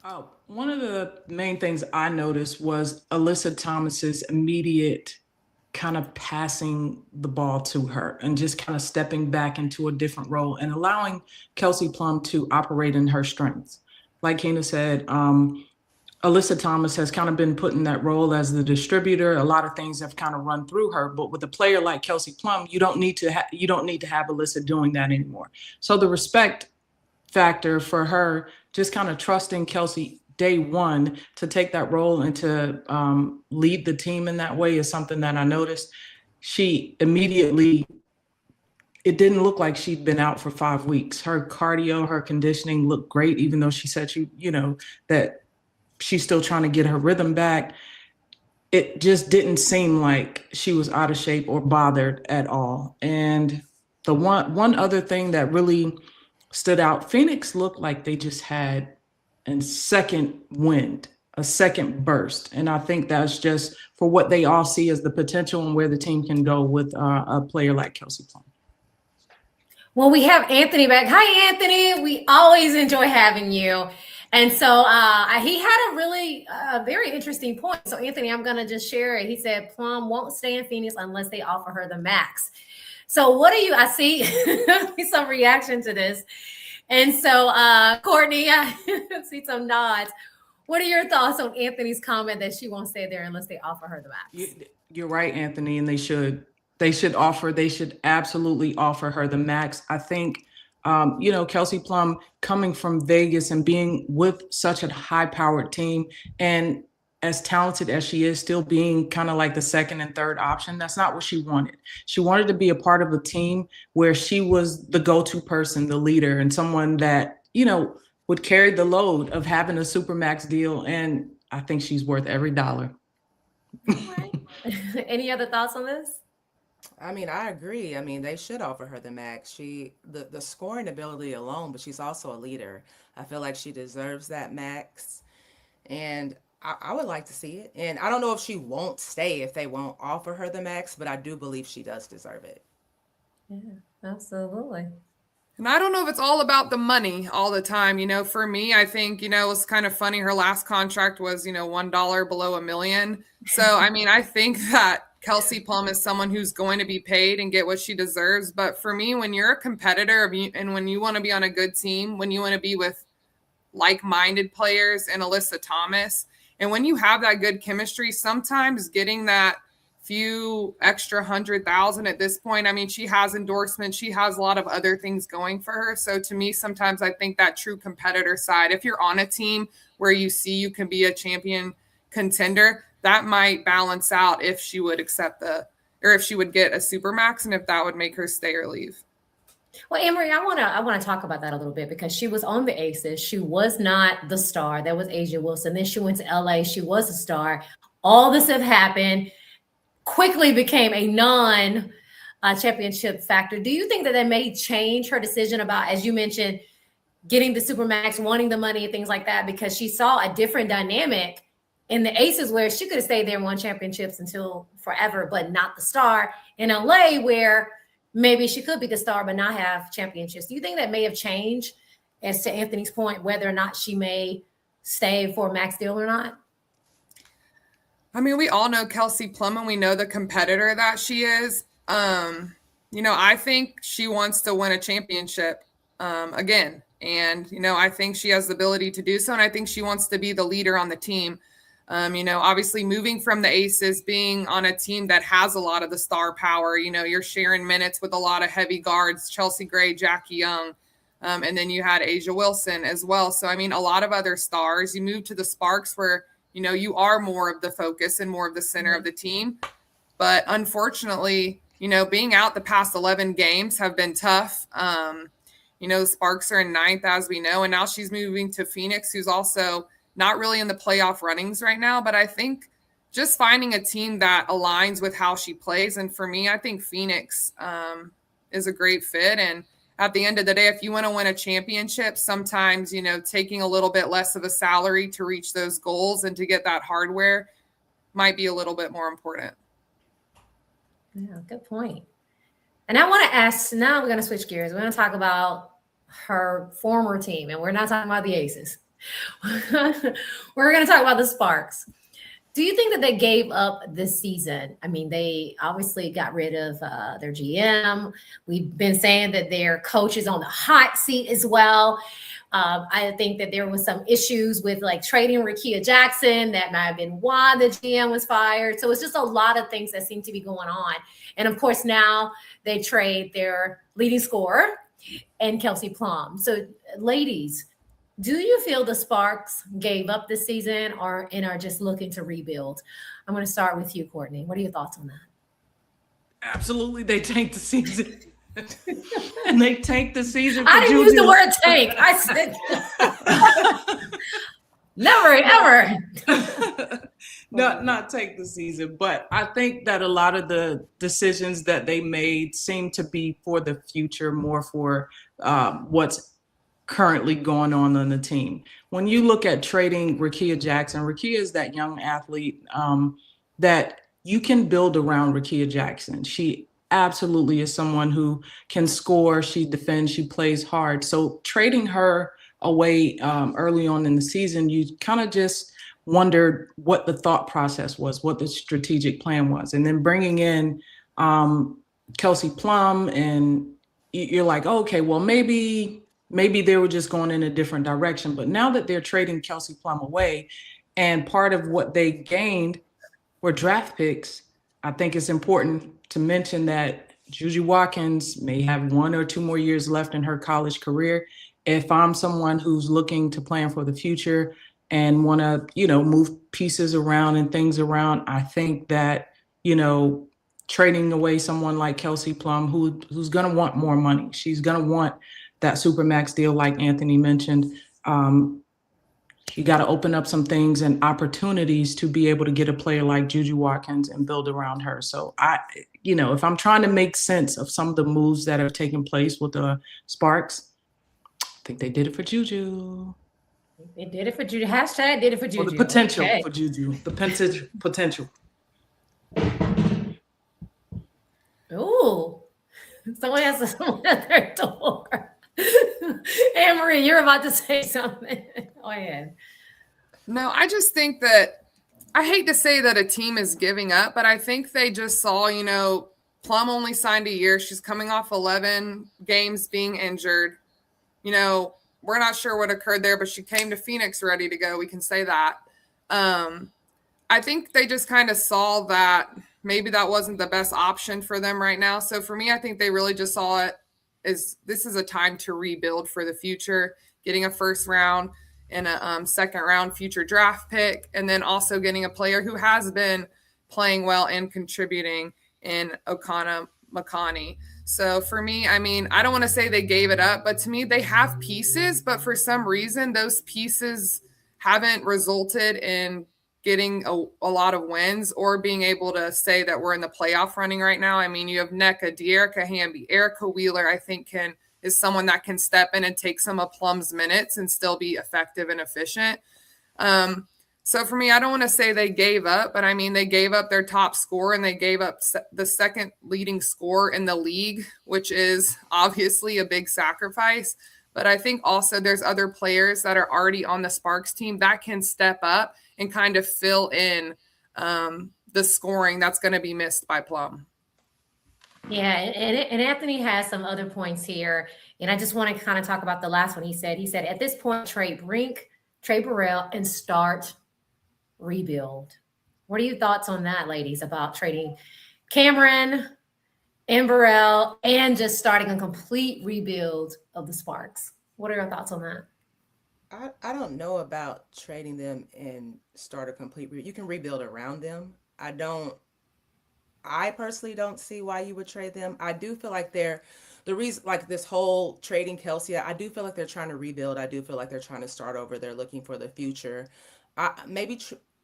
Oh, one of the main things I noticed was Alyssa Thomas's immediate kind of passing the ball to her and just kind of stepping back into a different role and allowing Kelsey Plum to operate in her strengths. Like Kina said, Alyssa Thomas has kind of been put in that role as the distributor. A lot of things have kind of run through her, but with a player like Kelsey Plum, you don't need to have Alyssa doing that anymore. So the respect factor for her, just kind of trusting Kelsey day one to take that role and to lead the team in that way is something that I noticed. She immediately, it didn't look like she'd been out for 5 weeks. Her cardio, her conditioning looked great, even though she said that she's still trying to get her rhythm back. It just didn't seem like she was out of shape or bothered at all. And the one other thing that really stood out, Phoenix looked like they just had a second wind, a second burst. And I think that's just for what they all see as the potential and where the team can go with a player like Kelsey Plum. Well, we have Anthony back. Hi, Anthony. We always enjoy having you. And so he had a really very interesting point. So, Anthony, I'm going to just share it. He said Plum won't stay in Phoenix unless they offer her the max. So I see some reaction to this. And so, Courtney, I see some nods. What are your thoughts on Anthony's comment that she won't stay there unless they offer her the max? You're right, Anthony, and they should absolutely offer her the max. I think, Kelsey Plum coming from Vegas and being with such a high-powered team and as talented as she is, still being kind of like the second and third option, that's not what she wanted. She wanted to be a part of a team where she was the go-to person, the leader, and someone that, would carry the load of having a Supermax deal. And I think she's worth every dollar. Right. Any other thoughts on this? I agree. They should offer her the max. The scoring ability alone, but she's also a leader. I feel like she deserves that max. And I would like to see it. And I don't know if she won't stay if they won't offer her the max, but I do believe she does deserve it. Yeah, absolutely. And I don't know if it's all about the money all the time. For me, I think, it was kind of funny. Her last contract was, $1 below $1 million. So, I think that Kelsey Plum is someone who's going to be paid and get what she deserves. But for me, when you're a competitor and when you want to be on a good team, when you want to be with like-minded players and Alyssa Thomas, and when you have that good chemistry, sometimes getting that few extra 100,000 at this point, she has endorsements. She has a lot of other things going for her. So to me, sometimes I think that true competitor side, if you're on a team where you see you can be a champion contender, that might balance out if she would if she would get a Supermax and if that would make her stay or leave. Well, Amory, I want to talk about that a little bit because she was on the Aces. She was not the star. That was A'ja Wilson. Then she went to LA. She was a star. All this have happened. Quickly became a non-championship factor. Do you think that may change her decision about, as you mentioned, getting the Supermax, wanting the money and things like that? Because she saw a different dynamic in the Aces where she could have stayed there and won championships until forever, but not the star. In LA where maybe she could be the star but not have championships. Do you think that may have changed, as to Anthony's point, whether or not she may stay for a max deal or not? We all know Kelsey Plum and we know the competitor that she is. I think she wants to win a championship again. And, I think she has the ability to do so. And I think she wants to be the leader on the team. Obviously moving from the Aces, being on a team that has a lot of the star power, you're sharing minutes with a lot of heavy guards, Chelsea Gray, Jackie Young, and then you had A'ja Wilson as well. So, a lot of other stars. You move to the Sparks where, you are more of the focus and more of the center of the team. But unfortunately, being out the past 11 games have been tough. The Sparks are in 9th, as we know, and now she's moving to Phoenix, who's also not really in the playoff runnings right now. But I think just finding a team that aligns with how she plays. And for me, I think Phoenix is a great fit. And at the end of the day, if you want to win a championship, sometimes, taking a little bit less of a salary to reach those goals and to get that hardware might be a little bit more important. Yeah, good point. And I want to ask, now we're going to switch gears. We're going to talk about her former team, and we're not talking about the Aces. We're going to talk about the Sparks. Do you think that they gave up this season? They obviously got rid of their GM. We've been saying that their coach is on the hot seat as well. I think that there was some issues with trading Rickea Jackson. That might have been why the GM was fired. So it's just a lot of things that seem to be going on. And of course, now they trade their leading scorer and Kelsey Plum. So ladies, do you feel the Sparks gave up this season and are just looking to rebuild? I'm going to start with you, Courtney. What are your thoughts on that? Absolutely, they tanked the season. And they tanked the season. I didn't use the word tank. I said never, ever. Not take the season, but I think that a lot of the decisions that they made seem to be for the future, more for what's currently going on the team. When you look at trading Rickea Jackson, Rickea is that young athlete that you can build around. Rickea Jackson, she absolutely is someone who can score, she defends, she plays hard. So trading her away early on in the season, you kind of just wondered what the thought process was, what the strategic plan was. And then bringing in Kelsey Plum, and you're like, oh, okay, well, maybe they were just going in a different direction. But now that they're trading Kelsey Plum away, and part of what they gained were draft picks, I think it's important to mention that Juju Watkins may have 1 or 2 more years left in her college career. If I'm someone who's looking to plan for the future and want to, move pieces around and things around, I think that, trading away someone like Kelsey Plum, who's going to want more money. She's going to want that Supermax deal, like Anthony mentioned. You got to open up some things and opportunities to be able to get a player like Juju Watkins and build around her. So if I'm trying to make sense of some of the moves that have taken place with the Sparks, I think they did it for Juju. They did it for Juju. Hashtag did it for Juju. Or the potential for Juju. The potential. Ooh, someone at their door. Anne-Marie, you're about to say something. Go ahead. No, I just think that I hate to say that a team is giving up, but I think they just saw, Plum only signed a year. She's coming off 11 games being injured. We're not sure what occurred there, but she came to Phoenix ready to go. We can say that. I think they just kind of saw that maybe that wasn't the best option for them right now. So for me, I think they really just saw it as this is a time to rebuild for the future, getting a first round and a second round future draft pick, and then also getting a player who has been playing well and contributing in Okana Makani. So for me, I don't want to say they gave it up, but to me, they have pieces, but for some reason, those pieces haven't resulted in getting a lot of wins or being able to say that we're in the playoff running right now. You have NECA, De'Erica Hamby, Erica Wheeler, I think is someone that can step in and take some of Plum's minutes and still be effective and efficient. So for me, I don't want to say they gave up, but they gave up their top scorer and they gave up the second leading scorer in the league, which is obviously a big sacrifice. But I think also there's other players that are already on the Sparks team that can step up and kind of fill in the scoring that's going to be missed by Plum. Yeah, and Anthony has some other points here, and I just want to kind of talk about the last one. He said at this point, trade Brink, trade Burrell, and start rebuild. What are your thoughts on that, ladies, about trading Cameron and Burrell and just starting a complete rebuild of the Sparks? What are your thoughts on that? I don't know about trading them and start a complete you can rebuild around them. I personally don't see why you would trade them. I do feel like they're the reason, like this whole trading Kelsey, I do feel like they're trying to rebuild. I do feel like they're trying to start over. They're looking for the future. I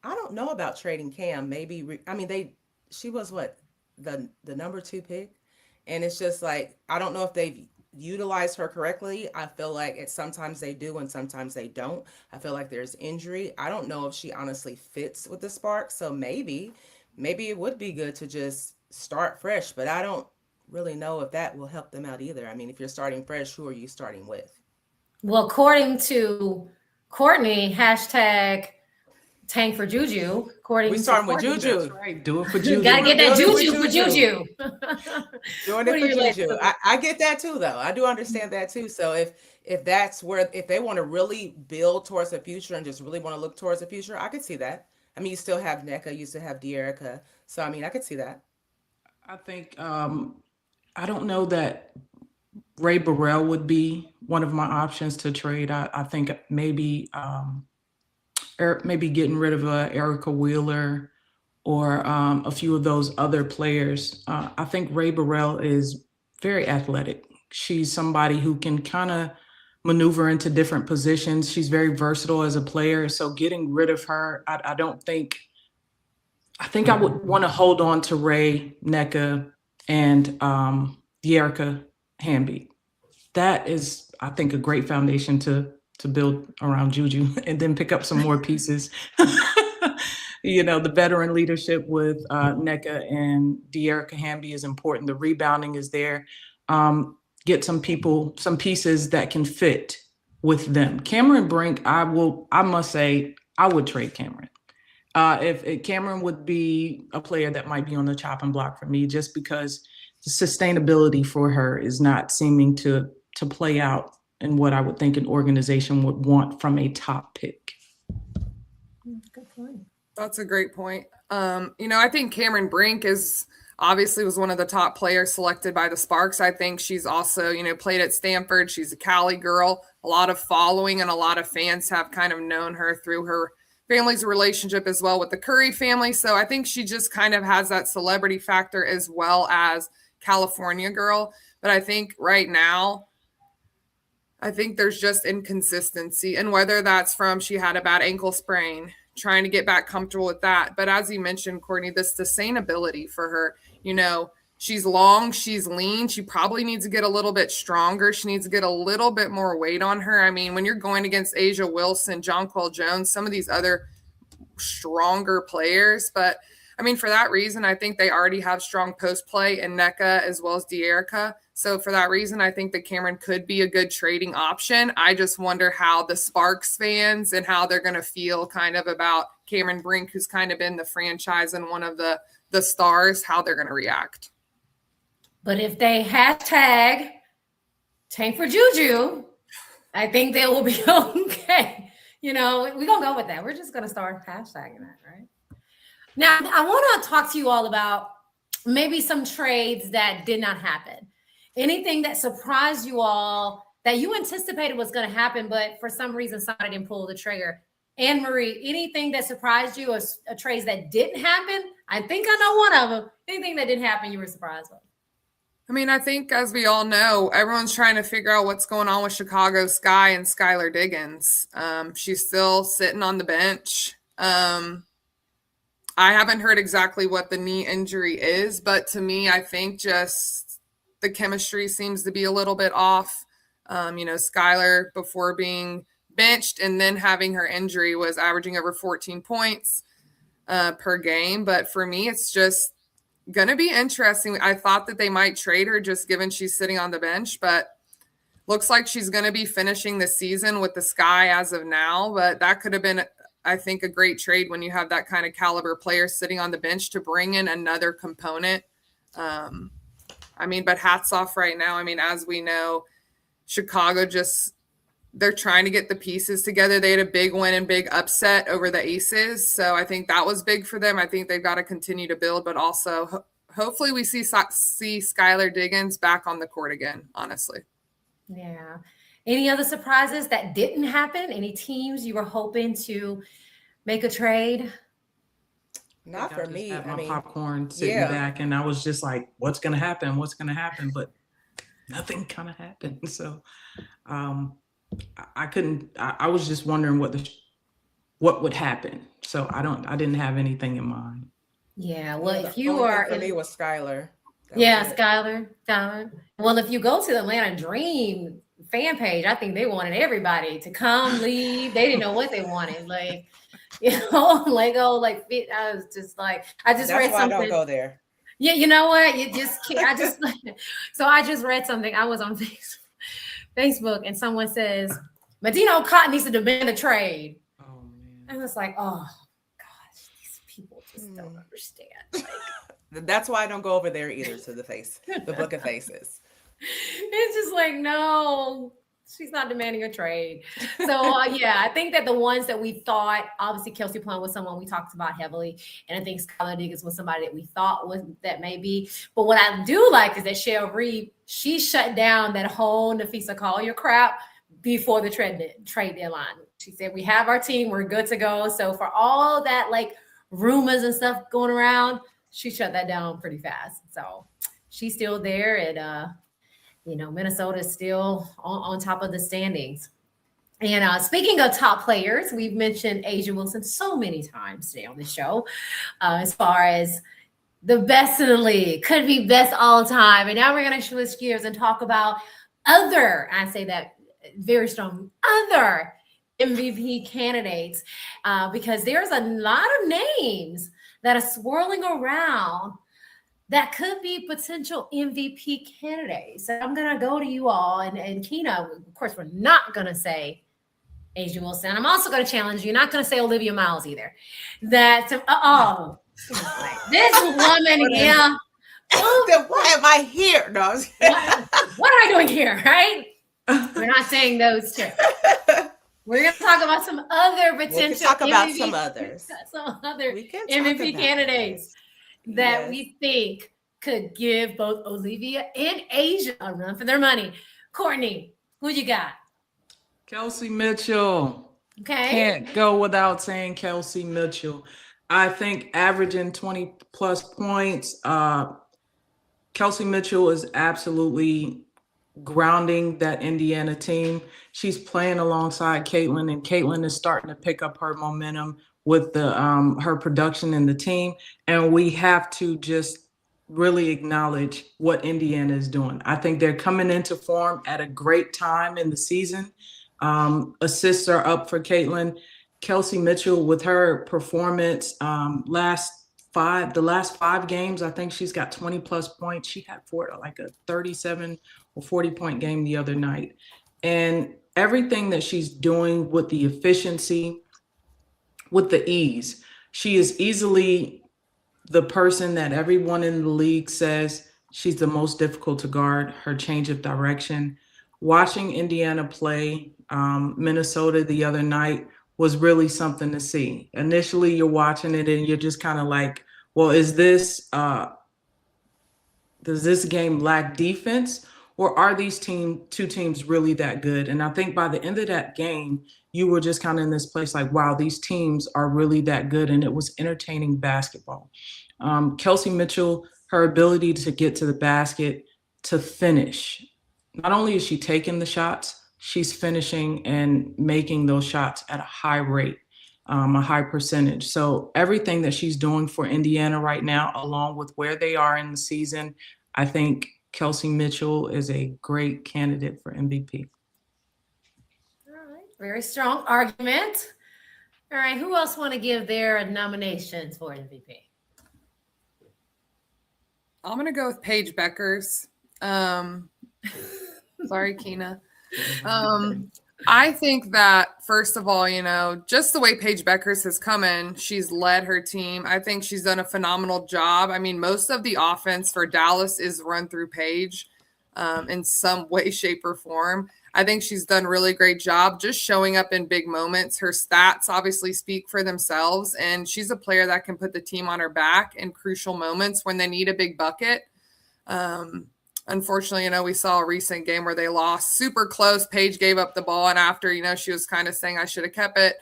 don't know about trading Cam. I mean, she was what, the number 2 pick, and it's just like I don't know if they've utilized her correctly. I feel like sometimes they do and sometimes they don't. I feel like there's injury. I don't know if she honestly fits with the Sparks. So maybe it would be good to just start fresh, but I don't really know if that will help them out either. I mean, if you're starting fresh, who are you starting with? Well, according to Courtney, hashtag tank for Juju. We starting with Juju. That's right. Do it for Juju. Gotta get that Juju for Juju. Doing it for Juju. I get that too, though. I do understand that too. So if that's where, if they want to really build towards the future and just really want to look towards the future, I could see that. I mean, you still have Nneka, you still have De'Erica. So, I mean, I could see that. I think, I don't know that Ray Burrell would be one of my options to trade. I think maybe maybe getting rid of Erica Wheeler or a few of those other players. I think Ray Burrell is very athletic. She's somebody who can kind of maneuver into different positions. She's very versatile as a player. So getting rid of her, I think I would want to hold on to Ray, Nneka, and De'Erica Hamby. That is, I think, a great foundation to build around Juju and then pick up some more pieces. You know, the veteran leadership with Nneka and De'Erica Hamby is important. The rebounding is there. Get some pieces that can fit with them. Cameron Brink, I must say, I would trade Cameron. If Cameron would be a player that might be on the chopping block for me, just because the sustainability for her is not seeming to play out in what I would think an organization would want from a top pick. Good point. That's a great point. I think Cameron Brink was one of the top players selected by the Sparks. I think she's also, played at Stanford. She's a Cali girl, a lot of following, and a lot of fans have kind of known her through her family's relationship as well with the Curry family. So I think she just kind of has that celebrity factor as well as California girl. But I think right now, there's just inconsistency, and whether that's from she had a bad ankle sprain, trying to get back comfortable with that. But as you mentioned, Courtney, the sustainability for her, she's long, she's lean. She probably needs to get a little bit stronger. She needs to get a little bit more weight on her. I mean, when you're going against A'ja Wilson, Jonquel Jones, some of these other stronger players. But I mean, for that reason, I think they already have strong post play in Nneka as well as De'Erica. So for that reason, I think that Cameron could be a good trading option. I just wonder how the Sparks fans and how they're going to feel kind of about Cameron Brink, who's kind of been the franchise and one of the stars, how they're going to react. But if they hashtag tank for Juju, I think they will be okay. We're going to go with that. We're just going to start hashtagging that, right? Now, I want to talk to you all about maybe some trades that did not happen. Anything that surprised you all that you anticipated was going to happen, but for some reason somebody didn't pull the trigger. Anne Marie, anything that surprised you or trades that didn't happen? I think I know one of them. Anything that didn't happen you were surprised with? I mean, I think as we all know, everyone's trying to figure out what's going on with Chicago Sky and Skylar Diggins. She's still sitting on the bench. I haven't heard exactly what the knee injury is, but to me, I think just the chemistry seems to be a little bit off. Skylar, before being benched and then having her injury, was averaging over 14 points per game. But for me, it's just going to be interesting. I thought that they might trade her just given she's sitting on the bench, but looks like she's going to be finishing the season with the Sky as of now. But that could have been, I think, a great trade when you have that kind of caliber player sitting on the bench to bring in another component. But hats off right now. I mean, as we know, Chicago just they're trying to get the pieces together. They had a big win and big upset over the Aces. So I think that was big for them. I think they've got to continue to build, but also hopefully we see Skylar Diggins back on the court again, honestly. Yeah. Any other surprises that didn't happen? Any teams you were hoping to make a trade? Not for me. I mean, popcorn sitting back, and I was just like, "What's gonna happen? What's gonna happen?" But nothing kind of happened. So, I couldn't. I was just wondering what would happen. So I didn't have anything in mind. Yeah. Well, if you Only are, thing for me was Skylar. Skylar. Well, if you go to the Atlanta Dream fan page, I think they wanted everybody to come, leave. They didn't know what they wanted. Like, Lego, like, I was just like, That's read why something. I don't go there. Yeah, you know what? You just can't. So I just read something. I was on Facebook, and someone says, Medina Cotton needs to demand a trade. Oh man. And it's like, oh gosh, these people just don't understand. Like, That's why I don't go over there either, to the Book of Faces. it's just like, no, she's not demanding a trade. So I think that the ones that we thought, obviously Kelsey Plum was someone we talked about heavily, and I think Skylar Diggins was somebody that we thought was that maybe. But what I do like is that Shell Reed, she shut down that whole Nafisa Collier crap before the trade deadline. She said, we have our team, we're good to go. So for all that like rumors and stuff going around, she shut that down pretty fast. So she's still there, and Minnesota is still on top of the standings. And speaking of top players, we've mentioned A'ja Wilson so many times today on the show, as far as the best in the league, could be best all time. And now we're going to switch gears and talk about I say that very strong, other MVP candidates, because there's a lot of names that are swirling around that could be potential MVP candidates. So I'm going to go to you all, and Kina, of course, we're not going to say A'ja Wilson. I'm also going to challenge you, not going to say Olivia Miles either. This woman, yeah. Then why am I here? No, what am I doing here, right? We're not saying those two. We're going to talk about some other potential. We can talk about MVP, some others. Some other MVP candidates that we think could give both Olivia and A'ja a run for their money. Courtney, who you got? Kelsey Mitchell. Okay. Can't go without saying Kelsey Mitchell. I think averaging 20 plus points. Kelsey Mitchell is absolutely grounding that Indiana team. She's playing alongside Caitlin, and Caitlin is starting to pick up her momentum with the her production in the team. And we have to just really acknowledge what Indiana is doing. I think they're coming into form at a great time in the season. Assists are up for Caitlin. Kelsey Mitchell, with her performance the last five games, I think she's got 20 plus points. She had like a 37 or 40 point game the other night. And everything that she's doing with the efficiency, with the ease, she is easily the person that everyone in the league says she's the most difficult to guard. Her change of direction. Watching Indiana play Minnesota the other night was really something to see. Initially, you're watching it and you're just kind of like, well, does this game lack defense, or are these two teams really that good? And I think by the end of that game, you were just kind of in this place like, wow, these teams are really that good. And it was entertaining basketball. Kelsey Mitchell, her ability to get to the basket, to finish. Not only is she taking the shots, she's finishing and making those shots at a high rate, a high percentage. So everything that she's doing for Indiana right now, along with where they are in the season, I think Kelsey Mitchell is a great candidate for MVP. All right. Very strong argument. All right. Who else want to give their nominations for MVP? I'm going to go with Paige Beckers. Sorry, Kina. I think that, first of all, just the way Paige Beckers has come in, she's led her team. I think she's done a phenomenal job. I mean, most of the offense for Dallas is run through Paige in some way, shape, or form. I think she's done a really great job just showing up in big moments. Her stats obviously speak for themselves, and she's a player that can put the team on her back in crucial moments when they need a big bucket. Unfortunately, we saw a recent game where they lost super close. Paige gave up the ball, and after, she was kind of saying, I should have kept it,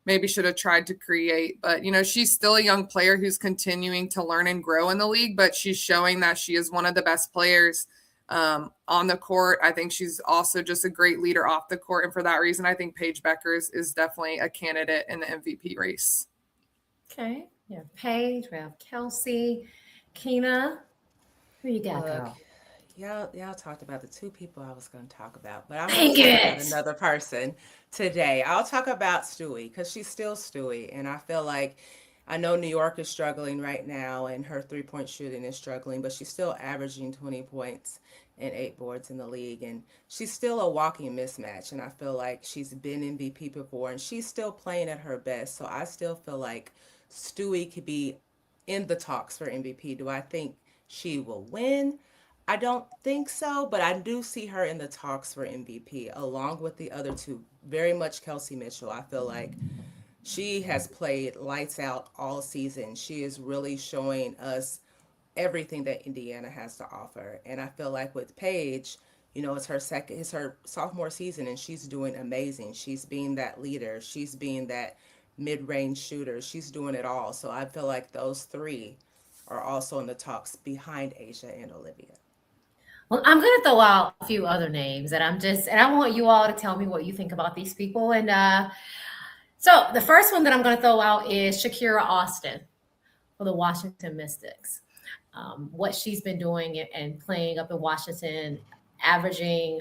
maybe should have tried to create. But, she's still a young player who's continuing to learn and grow in the league, but she's showing that she is one of the best players on the court. I think she's also just a great leader off the court. And for that reason, I think Paige Becker is definitely a candidate in the MVP race. Okay. We have Paige, we have Kelsey, Keena. Who you got, girl? Y'all talked about the two people I was going to talk about, but I'm going to talk about another person today. I'll talk about Stewie because she's still Stewie. And I feel like I know New York is struggling right now and her three-point shooting is struggling, but she's still averaging 20 points and 8 boards in the league. And she's still a walking mismatch. And I feel like she's been MVP before and she's still playing at her best. So I still feel like Stewie could be in the talks for MVP. Do I think she will win? I don't think so, but I do see her in the talks for MVP along with the other two, very much Kelsey Mitchell. I feel like she has played lights out all season. She is really showing us everything that Indiana has to offer. And I feel like with Paige, it's her sophomore season and she's doing amazing. She's being that leader. She's being that mid-range shooter. She's doing it all. So I feel like those three are also in the talks behind A'ja and Olivia. Well, I'm going to throw out a few other names and I want you all to tell me what you think about these people. And so the first one that I'm going to throw out is Shakira Austin for the Washington Mystics. What she's been doing and playing up in Washington, averaging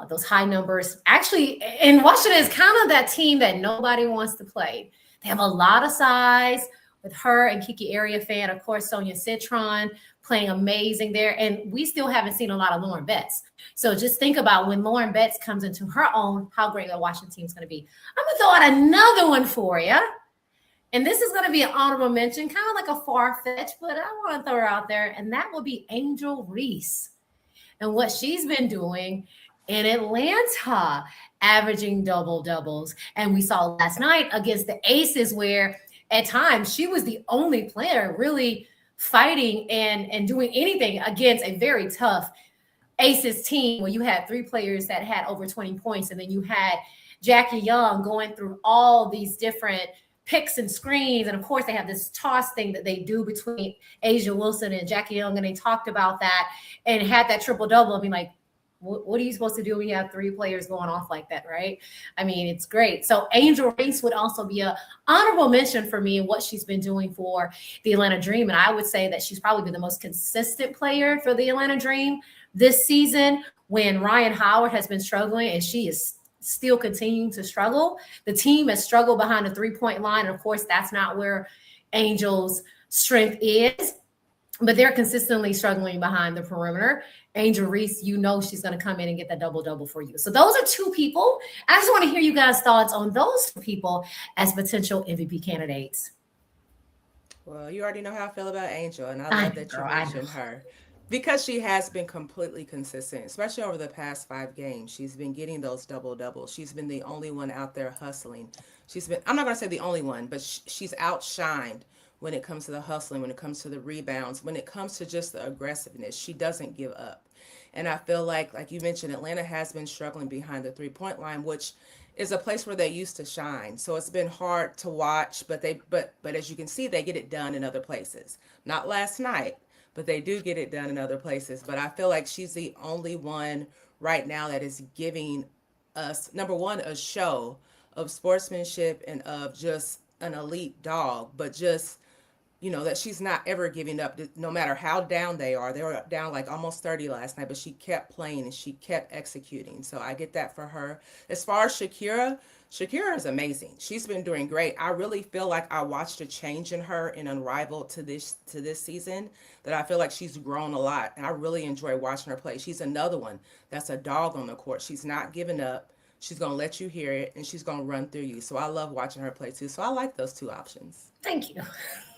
those high numbers. Actually, in Washington is kind of that team that nobody wants to play. They have a lot of size with her and Kiki Ariafan, of course, Sonia Citron playing amazing there. And we still haven't seen a lot of Lauren Betts. So just think about when Lauren Betts comes into her own, how great the Washington team is going to be. I'm going to throw out another one for you. And this is going to be an honorable mention, kind of like a far-fetched, but I want to throw her out there. And that will be Angel Reese and what she's been doing in Atlanta, averaging double-doubles. And we saw last night against the Aces where at times she was the only player really fighting and doing anything against a very tough Aces team where you had 3 players that had over 20 points. And then you had Jackie Young going through all these different picks and screens. And of course, they have this toss thing that they do between A'ja Wilson and Jackie Young. And they talked about that and had that triple-double and be like, what are you supposed to do when you have 3 players going off like that, right? I mean, it's great. So Angel Reese would also be an honorable mention for me in what she's been doing for the Atlanta Dream. And I would say that she's probably been the most consistent player for the Atlanta Dream this season when Ryan Howard has been struggling and she is still continuing to struggle. The team has struggled behind the 3-point line. And of course, that's not where Angel's strength is, but they're consistently struggling behind the perimeter. Angel Reese, she's going to come in and get that double-double for you. So those are 2 people. I just want to hear you guys' thoughts on those 2 people as potential MVP candidates. Well, you already know how I feel about Angel, and I love that you mentioned her. Because she has been completely consistent, especially over the past 5 games. She's been getting those double-doubles. She's been the only one out there hustling. I'm not going to say the only one, but she's outshined when it comes to the hustling, when it comes to the rebounds, when it comes to just the aggressiveness. She doesn't give up. And I feel like you mentioned, Atlanta has been struggling behind the 3-point line, which is a place where they used to shine. So it's been hard to watch, but as you can see, they get it done in other places. Not last night, but they do get it done in other places. But I feel like she's the only one right now that is giving us, number one, a show of sportsmanship and of just an elite dog, but just, that she's not ever giving up, no matter how down they are. They were down like almost 30 last night, but she kept playing and she kept executing. So I get that for her. As far as Shakira is amazing. She's been doing great. I really feel like I watched a change in her in Unrivaled to this season, that I feel like she's grown a lot. And I really enjoy watching her play. She's another one that's a dog on the court. She's not giving up. She's going to let you hear it and she's going to run through you. So I love watching her play too. So I like those 2 options. Thank you.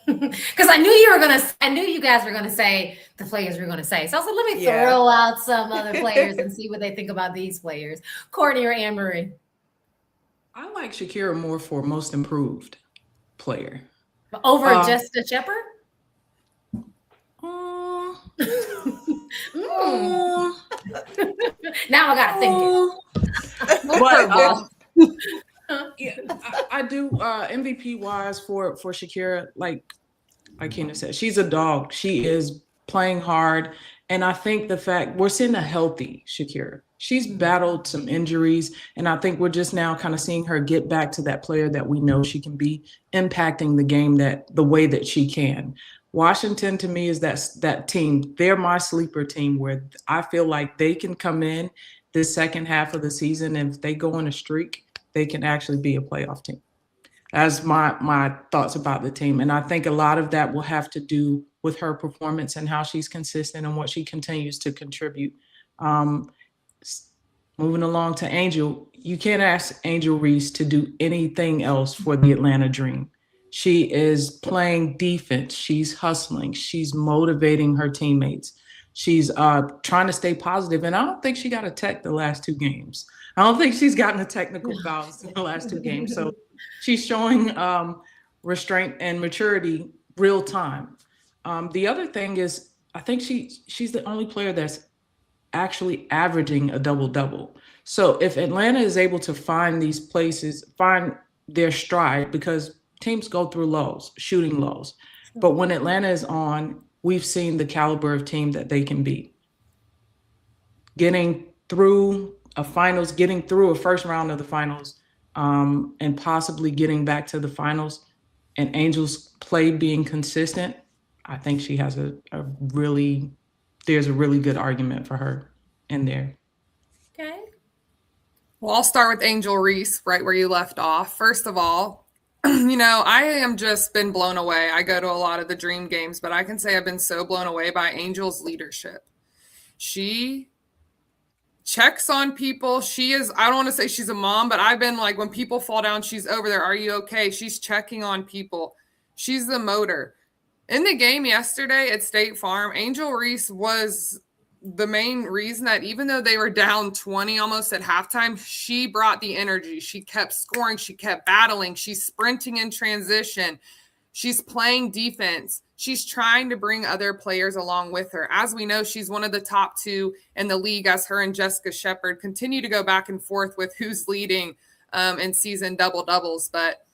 Because I knew you guys were gonna say the players were gonna say. So I was like, let me Yeah. throw out some other players and see what they think about these players. Courtney or Anne Marie? I like Shakira more for most improved player. Over Jessica Shepard? Uh, Mm. Now I gotta think. But yeah, I do MVP wise for Shakira, like Keena said, she's a dog. She is playing hard. And I think the fact we're seeing a healthy Shakira. She's battled some injuries, and I think we're just now kind of seeing her get back to that player that we know she can be, impacting the game the way that she can. Washington, to me, is that team. They're my sleeper team where I feel like they can come in this second half of the season, and if they go on a streak, they can actually be a playoff team. That's my thoughts about the team. And I think a lot of that will have to do with her performance and how she's consistent and what she continues to contribute. Moving along to Angel, you can't ask Angel Reese to do anything else for the Atlanta Dream. She is playing defense. She's hustling. She's motivating her teammates. She's trying to stay positive. And I don't think she got a tech the last 2 games. I don't think she's gotten a technical fouls in the last 2 games. So she's showing restraint and maturity real time. The other thing is, I think she's the only player that's actually averaging a double-double. So if Atlanta is able to find these places, find their stride, because teams go through lows, shooting lows. But when Atlanta is on, we've seen the caliber of team that they can be. Getting through a finals, getting through a first round of the finals, and possibly getting back to the finals, and Angel's play being consistent, I think she has there's a really good argument for her in there. Okay. Well, I'll start with Angel Reese, right where you left off. First of all, I am just been blown away. I go to a lot of the Dream games, but I can say I've been so blown away by Angel's leadership. She checks on people. I don't want to say she's a mom, but I've been like, when people fall down, she's over there. Are you okay? She's checking on people. She's the motor. In the game yesterday at State Farm, Angel Reese was the main reason that even though they were down 20 almost at halftime, she brought the energy. She kept scoring. She kept battling. She's sprinting in transition. She's playing defense. She's trying to bring other players along with her. As we know, she's one of the top 2 in the league, as her and Jessica Shepard continue to go back and forth with who's leading in season double-doubles. But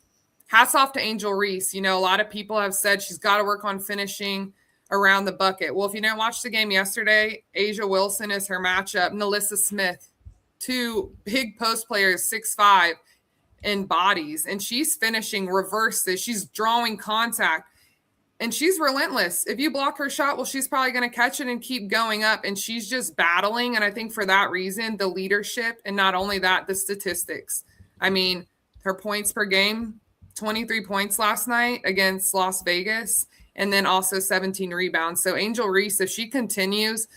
hats off to Angel Reese. A lot of people have said she's got to work on finishing around the bucket. Well, if you didn't watch the game yesterday, A'ja Wilson is her matchup. NaLyssa Smith, 2 big post players, 6'5", in bodies. And she's finishing reverses. She's drawing contact. And she's relentless. If you block her shot, well, she's probably going to catch it and keep going up. And she's just battling. And I think for that reason, the leadership, and not only that, the statistics. I mean, her points per game, 23 points last night against Las Vegas, and then also 17 rebounds. So Angel Reese, if she continues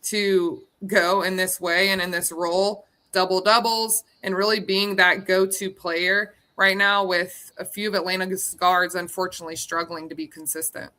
to go in this way and in this role, double-doubles, and really being that go-to player right now, with a few of Atlanta's guards unfortunately struggling to be consistent.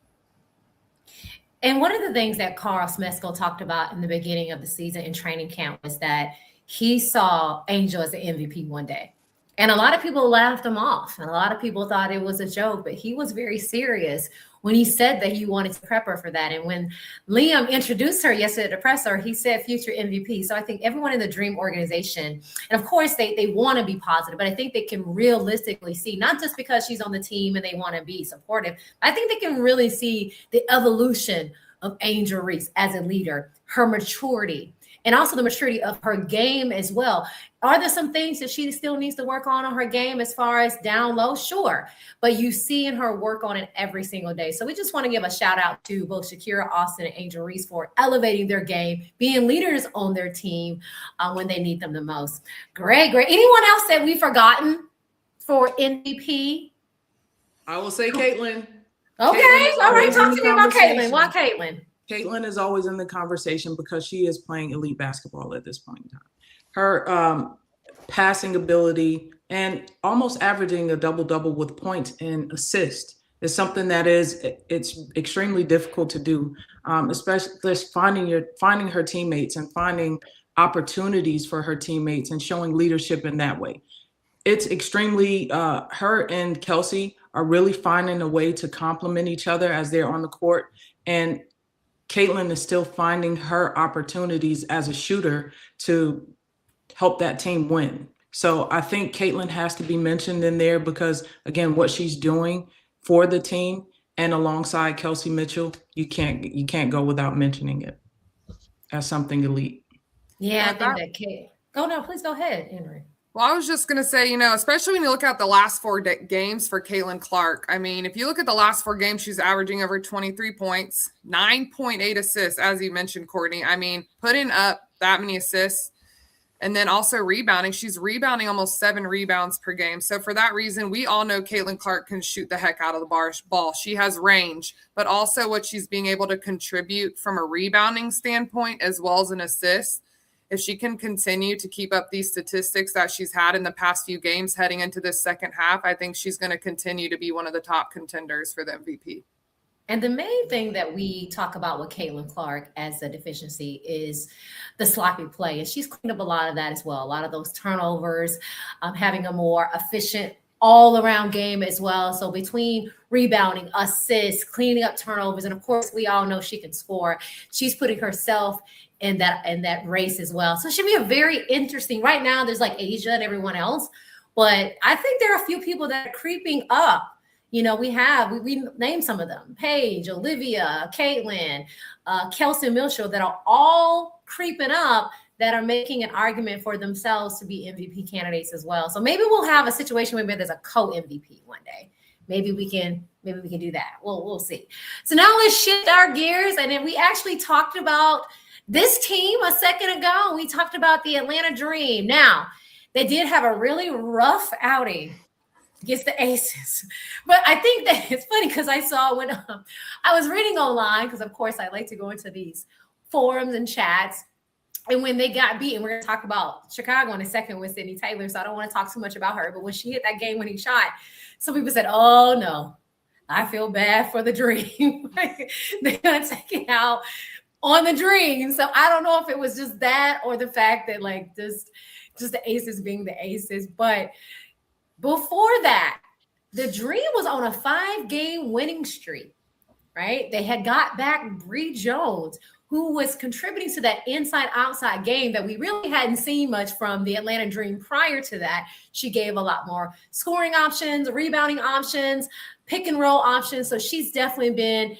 And one of the things that Carl Smesco talked about in the beginning of the season in training camp was that he saw Angel as an MVP one day. And a lot of people laughed him off, and a lot of people thought it was a joke, but he was very serious when he said that he wanted to prep her for that. And when Liam introduced her yesterday at the presser, he said future MVP. So I think everyone in the Dream organization, and of course they want to be positive, but I think they can realistically see, not just because she's on the team and they want to be supportive, I think they can really see the evolution of Angel Reese as a leader, her maturity, and also the maturity of her game as well. Are there some things that she still needs to work on her game as far as down low? Sure. But you see in her work on it every single day. So we just want to give a shout out to both Shakira Austin and Angel Reese for elevating their game, being leaders on their team when they need them the most. Great. Anyone else that we've forgotten for MVP? I will say Caitlin. Okay. All right. Talk to me about Caitlin. Why Caitlin? Caitlin is always in the conversation because she is playing elite basketball at this point in time. Her passing ability and almost averaging a double-double with points and assists is something that it's extremely difficult to do, especially just finding her teammates and finding opportunities for her teammates and showing leadership in that way. It's extremely, her and Kelsey are really finding a way to complement each other as they're on the court. And Caitlin is still finding her opportunities as a shooter to help that team win. So I think Caitlin has to be mentioned in there because, again, what she's doing for the team and alongside Kelsey Mitchell, you can't go without mentioning it as something elite. Yeah, I think that Kate. Oh no, please go ahead, Henry. Well, I was just going to say, especially when you look at the last 4 games for Caitlin Clark. I mean, if you look at the last 4 games, she's averaging over 23 points, 9.8 assists, as you mentioned, Courtney. I mean, putting up that many assists and then also rebounding. She's rebounding almost 7 rebounds per game. So for that reason, we all know Caitlin Clark can shoot the heck out of the ball. She has range, but also what she's being able to contribute from a rebounding standpoint as well as an assist. If she can continue to keep up these statistics that she's had in the past few games heading into this second half, I think she's going to continue to be one of the top contenders for the MVP. And the main thing that we talk about with Caitlin Clark as a deficiency is the sloppy play. And she's cleaned up a lot of that as well. A lot of those turnovers, having a more efficient all-around game as well. So between rebounding, assists, cleaning up turnovers, and of course, we all know she can score. She's putting herself in that race as well. So it should be a very interesting. Right now, there's like Asia and everyone else, but I think there are a few people that are creeping up. We named some of them: Paige, Olivia, Caitlin, Kelsey Mitchell, that are all creeping up, that are making an argument for themselves to be MVP candidates as well. So maybe we'll have a situation where there's a co-MVP one day. Maybe we can do that. We'll see. So now let's shift our gears. And then we actually talked about this team a second ago. We talked about the Atlanta Dream. Now, they did have a really rough outing against the Aces. But I think that it's funny because I saw when I was reading online, because of course I like to go into these forums and chats. And when they got beaten, we're going to talk about Chicago in a second with Sydney Taylor, so I don't want to talk too much about her. But when she hit that game winning shot, some people said, oh, no, I feel bad for the Dream. They're going to take it out on the Dream. So I don't know if it was just that or the fact that, like, just the Aces being the Aces. But before that, the Dream was on a 5-game winning streak, right? They had got back Bree Jones, who was contributing to that inside-outside game that we really hadn't seen much from the Atlanta Dream prior to that. She gave a lot more scoring options, rebounding options, pick and roll options. So she's definitely been,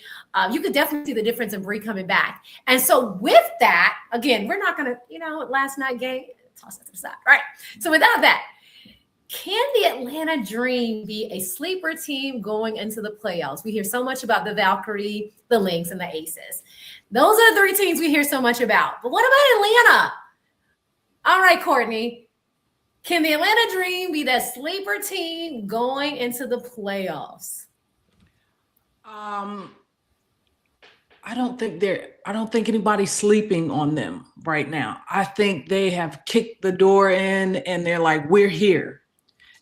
you could definitely see the difference in Bree coming back. And so with that, again, we're not going to, last night game, toss that to the side, right? So without that, can the Atlanta Dream be a sleeper team going into the playoffs? We hear so much about the Valkyrie, the Lynx, and the Aces. Those are the 3 teams we hear so much about. But what about Atlanta? All right, Courtney. Can the Atlanta Dream be that sleeper team going into the playoffs? I don't think anybody's sleeping on them right now. I think they have kicked the door in and they're like, we're here.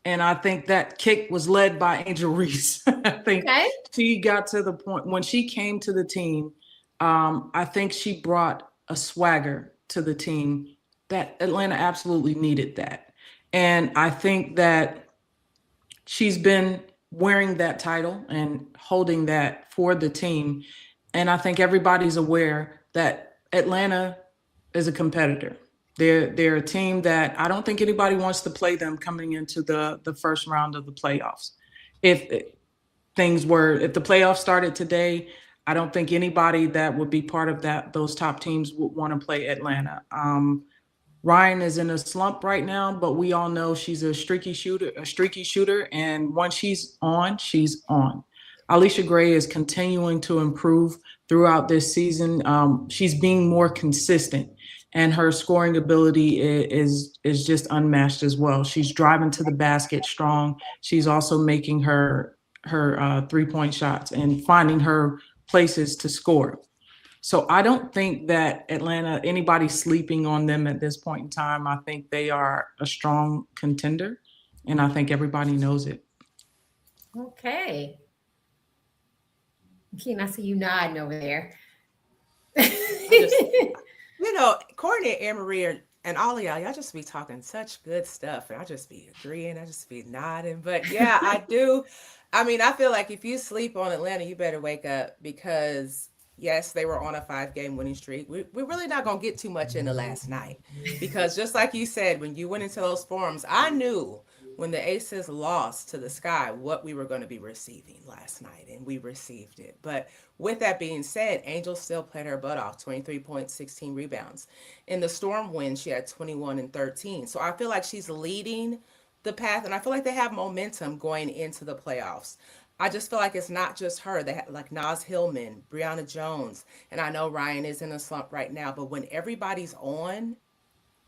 And I think that kick was led by Angel Reese. I think she got to the point when she came to the team. I think she brought a swagger to the team that Atlanta absolutely needed that. And I think that she's been wearing that title and holding that for the team. And I think everybody's aware that Atlanta is a competitor. They're a team that I don't think anybody wants to play them coming into the first round of the playoffs. If the playoffs started today, I don't think anybody that would be part of those top teams would want to play Atlanta. Ryan is in a slump right now, but we all know she's a streaky shooter, and once she's on, she's on. Alicia Gray is continuing to improve throughout this season. She's being more consistent, and her scoring ability is just unmatched as well. She's driving to the basket strong. She's also making her 3-point shots and finding her places to score. So I don't think that anybody's sleeping on them at this point in time. I think they are a strong contender, and I think everybody knows it. Okay. Keen, I see you nodding over there. Courtney and Anne-Marie and all of y'all just be talking such good stuff. And I just be agreeing. I just be nodding. But yeah, I do. I mean, I feel like if you sleep on Atlanta, you better wake up because, yes, they were on a 5-game winning streak. We're really not going to get too much into last night because just like you said, when you went into those forums, I knew when the Aces lost to the Sky what we were going to be receiving last night, and we received it. But with that being said, Angel still played her butt off, 23 points, 16 rebounds. In the Storm win, she had 21 and 13. So I feel like she's leading the path, and I feel like they have momentum going into the playoffs. I just feel like it's not just her. They have like Naz Hillman, Brianna Jones, and I know Ryan is in a slump right now, but when everybody's on,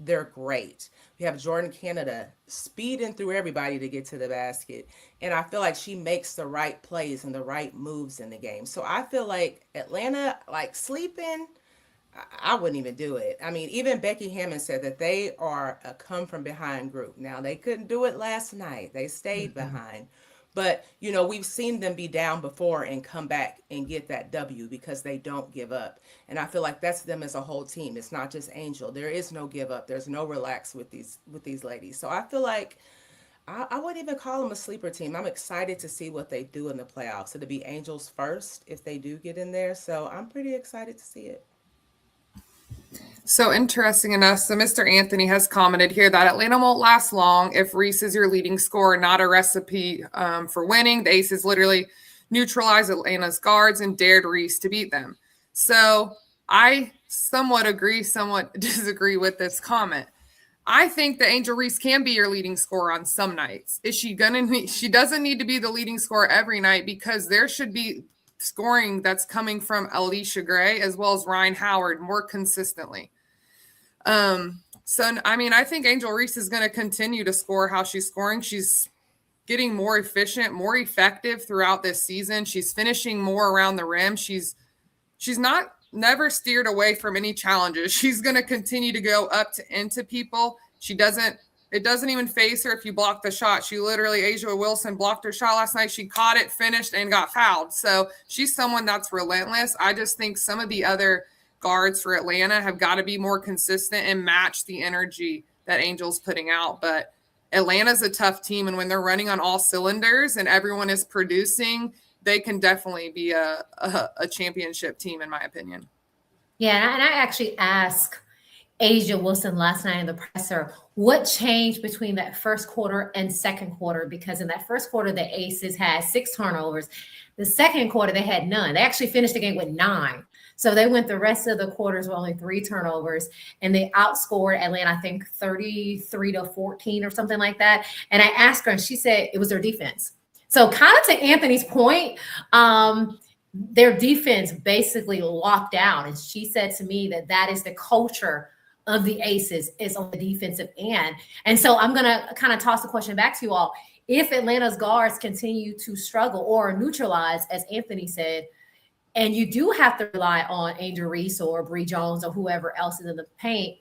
they're great. We have Jordan Canada speeding through everybody to get to the basket. And I feel like she makes the right plays and the right moves in the game. So I feel like Atlanta, like sleeping, I wouldn't even do it. I mean, even Becky Hammond said that they are a come from behind group. Now, they couldn't do it last night, they stayed behind. But, we've seen them be down before and come back and get that W because they don't give up. And I feel like that's them as a whole team. It's not just Angel. There is no give up. There's no relax with these ladies. So I feel like I wouldn't even call them a sleeper team. I'm excited to see what they do in the playoffs. It'll be Angels first if they do get in there. So I'm pretty excited to see it. So interesting enough, so Mr. Anthony has commented here that Atlanta won't last long if Reese is your leading scorer, not a recipe for winning. The Aces literally neutralized Atlanta's guards and dared Reese to beat them. So I somewhat agree, somewhat disagree with this comment. I think that Angel Reese can be your leading scorer on some nights. Is she gonna? She doesn't need to be the leading scorer every night because there should be scoring that's coming from Alicia Gray as well as Ryan Howard more consistently. So, I mean, I think Angel Reese is going to continue to score how she's scoring. She's getting more efficient, more effective throughout this season. She's finishing more around the rim. She's never steered away from any challenges. She's going to continue to go up to into people. It doesn't even faze her if you block the shot. A'ja Wilson blocked her shot last night. She caught it, finished, and got fouled. So she's someone that's relentless. I just think some of the other guards for Atlanta have got to be more consistent and match the energy that Angel's putting out. But Atlanta's a tough team, and when they're running on all cylinders and everyone is producing, they can definitely be a championship team, in my opinion. Yeah, and I actually asked A'ja Wilson last night in the presser what changed between that first quarter and second quarter, because in that first quarter, the Aces had 6 turnovers. The second quarter, they had none. They actually finished the game with 9. So they went the rest of the quarters with only 3 turnovers, and they outscored Atlanta, I think 33-14 or something like that. And I asked her, and she said it was their defense. So kind of to Anthony's point, their defense basically locked down. And she said to me that is the culture of the Aces is on the defensive end. And so I'm going to kind of toss the question back to you all. If Atlanta's guards continue to struggle or neutralize, as Anthony said, and you do have to rely on Angel Reese or Bree Jones or whoever else is in the paint,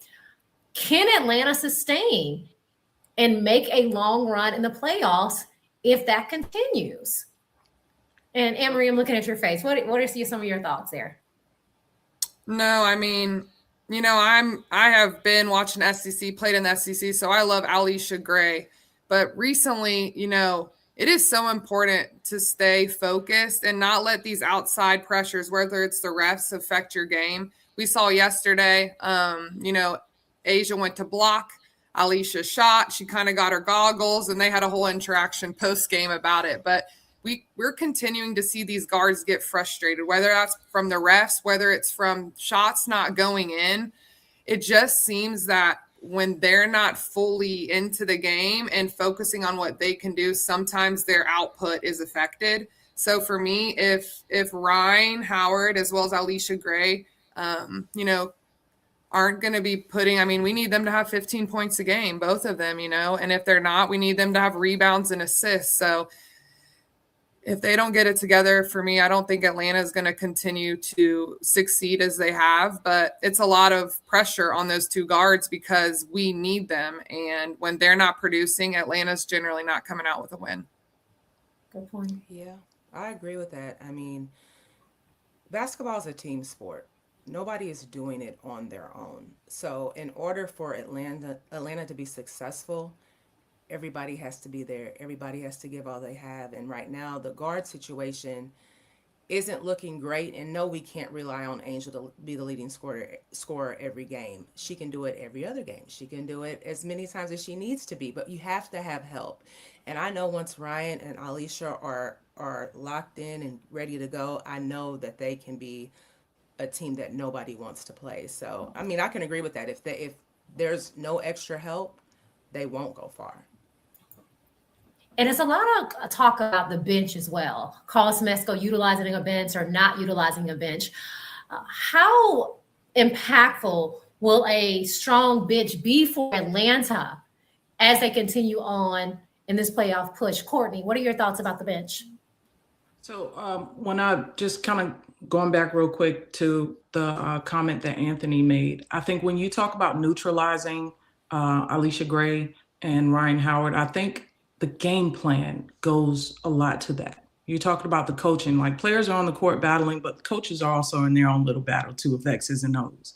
can Atlanta sustain and make a long run in the playoffs if that continues? And Anne-Marie, I'm looking at your face. What are some of your thoughts there? No, I mean, I have been watching SEC, played in the SEC, so I love Alicia Gray. But recently, it is so important to stay focused and not let these outside pressures, whether it's the refs, affect your game. We saw yesterday, A'ja went to block. Alicia shot. She kind of got her goggles, and they had a whole interaction post-game about it. But we're continuing to see these guards get frustrated, whether that's from the refs, whether it's from shots not going in. It just seems that when they're not fully into the game and focusing on what they can do, sometimes their output is affected. So for me, if Ryan Howard as well as Alicia Gray, aren't going to be we need them to have 15 points a game, both of them, and if they're not, we need them to have rebounds and assists. So if they don't get it together, for me, I don't think Atlanta is going to continue to succeed as they have, but it's a lot of pressure on those 2 guards because we need them. And when they're not producing, Atlanta's generally not coming out with a win. Good point. Yeah, I agree with that. I mean, basketball is a team sport. Nobody is doing it on their own. So in order for Atlanta to be successful, everybody has to be there. Everybody has to give all they have. And right now, the guard situation isn't looking great. And no, we can't rely on Angel to be the leading scorer every game. She can do it every other game. She can do it as many times as she needs to be, but you have to have help. And I know once Ryan and Alicia are locked in and ready to go, I know that they can be a team that nobody wants to play. So, I mean, I can agree with that. If there's no extra help, they won't go far. And it's a lot of talk about the bench as well. Carlos Mesco utilizing a bench or not utilizing a bench. How impactful will a strong bench be for Atlanta as they continue on in this playoff push? Courtney, what are your thoughts about the bench? So when I just kind of going back real quick to the comment that Anthony made, I think when you talk about neutralizing Alicia Gray and Ryan Howard, I think the game plan goes a lot to that. You talked about the coaching, like players are on the court battling, but coaches are also in their own little battle too of X's and O's.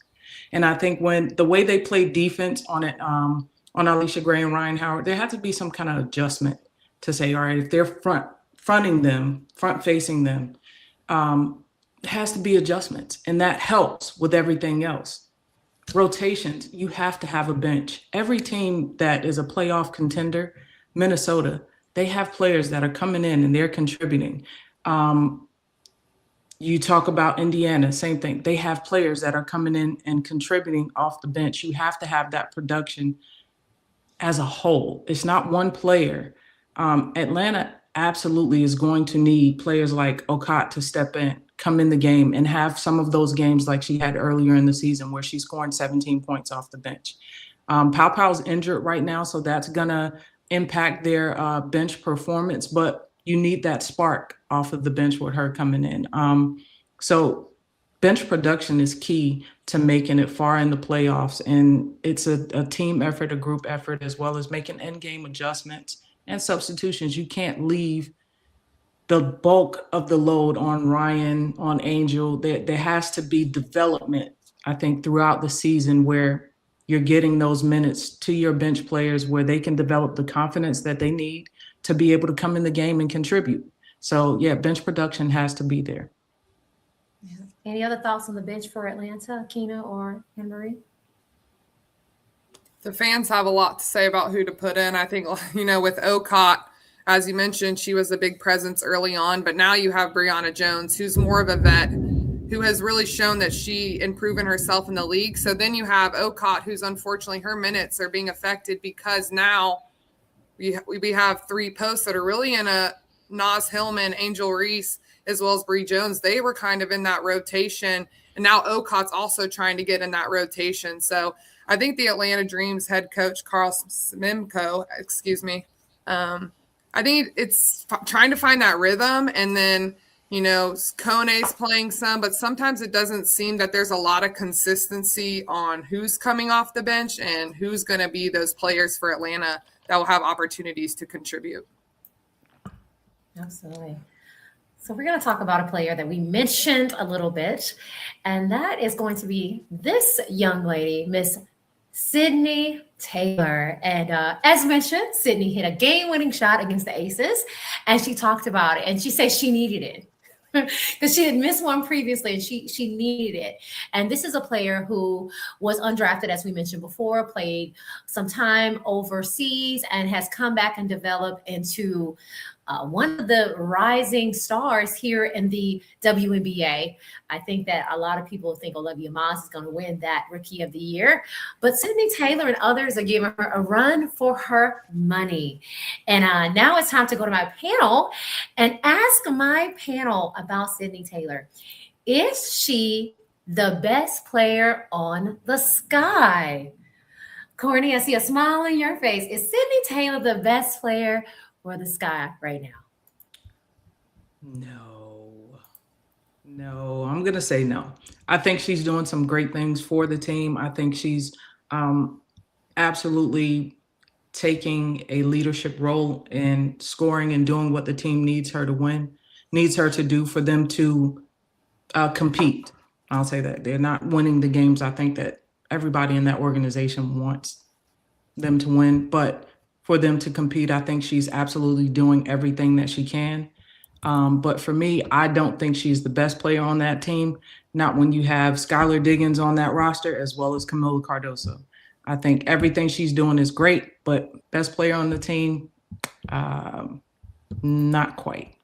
And I think when the way they play defense on it, on Alicia Gray and Ryan Howard, there had to be some kind of adjustment to say, all right, if they're front facing them, it has to be adjustments. And that helps with everything else. Rotations, you have to have a bench. Every team that is a playoff contender, Minnesota, they have players that are coming in and they're contributing. You talk about Indiana, same thing. They have players that are coming in and contributing off the bench. You have to have that production as a whole. It's not one player. Atlanta absolutely is going to need players like Okot to step in, come in the game, and have some of those games like she had earlier in the season where she's scoring 17 points off the bench. Pau Pau's injured right now, so that's going to impact their bench performance, but you need that spark off of the bench with her coming in. So bench production is key to making it far in the playoffs, and it's a team effort, a group effort, as well as making end-game adjustments and substitutions. You can't leave the bulk of the load on Ryan, on Angel. There has to be development, I think, throughout the season where you're getting those minutes to your bench players where they can develop the confidence that they need to be able to come in the game and contribute. So, yeah, bench production has to be there. Yeah. Any other thoughts on the bench for Atlanta, Keena or Anne-Marie? The fans have a lot to say about who to put in. I think, with Okot, as you mentioned, she was a big presence early on, but now you have Brianna Jones, who's more of a vet, who has really shown that she improving herself in the league. So then you have Okot, who's unfortunately her minutes are being affected because now we have three posts that are really in a Naz Hillman, Angel Reese, as well as Bree Jones. They were kind of in that rotation, and now Okot's also trying to get in that rotation. So I think the Atlanta Dreams head coach, Carl Smimko, I think it's trying to find that rhythm, and then Kone's playing some, but sometimes it doesn't seem that there's a lot of consistency on who's coming off the bench and who's going to be those players for Atlanta that will have opportunities to contribute. Absolutely. So we're going to talk about a player that we mentioned a little bit, and that is going to be this young lady, Miss Sydney Taylor. And as mentioned, Sydney hit a game-winning shot against the Aces, and she talked about it, and she said she needed it. Because she had missed one previously and she needed it. And this is a player who was undrafted, as we mentioned before, played some time overseas and has come back and developed into one of the rising stars here in the WNBA. I think that a lot of people think Olivia Moss is going to win that Rookie of the Year, but Sydney Taylor and others are giving her a run for her money. And now it's time to go to my panel and ask my panel about Sydney Taylor. Is she the best player on the Sky? Courtney, I see a smile on your face. Is Sydney Taylor the best player for the Sky right now? No, I'm going to say no. I think she's doing some great things for the team. I think she's absolutely taking a leadership role in scoring and doing what the team needs her to win, needs her to do for them to compete. I'll say that. They're not winning the games I think that everybody in that organization wants them to win. But for them to compete, I think she's absolutely doing everything that she can. But for me, I don't think she's the best player on that team. Not when you have Skylar Diggins on that roster as well as Camila Cardoso. I think everything she's doing is great, but best player on the team, not quite.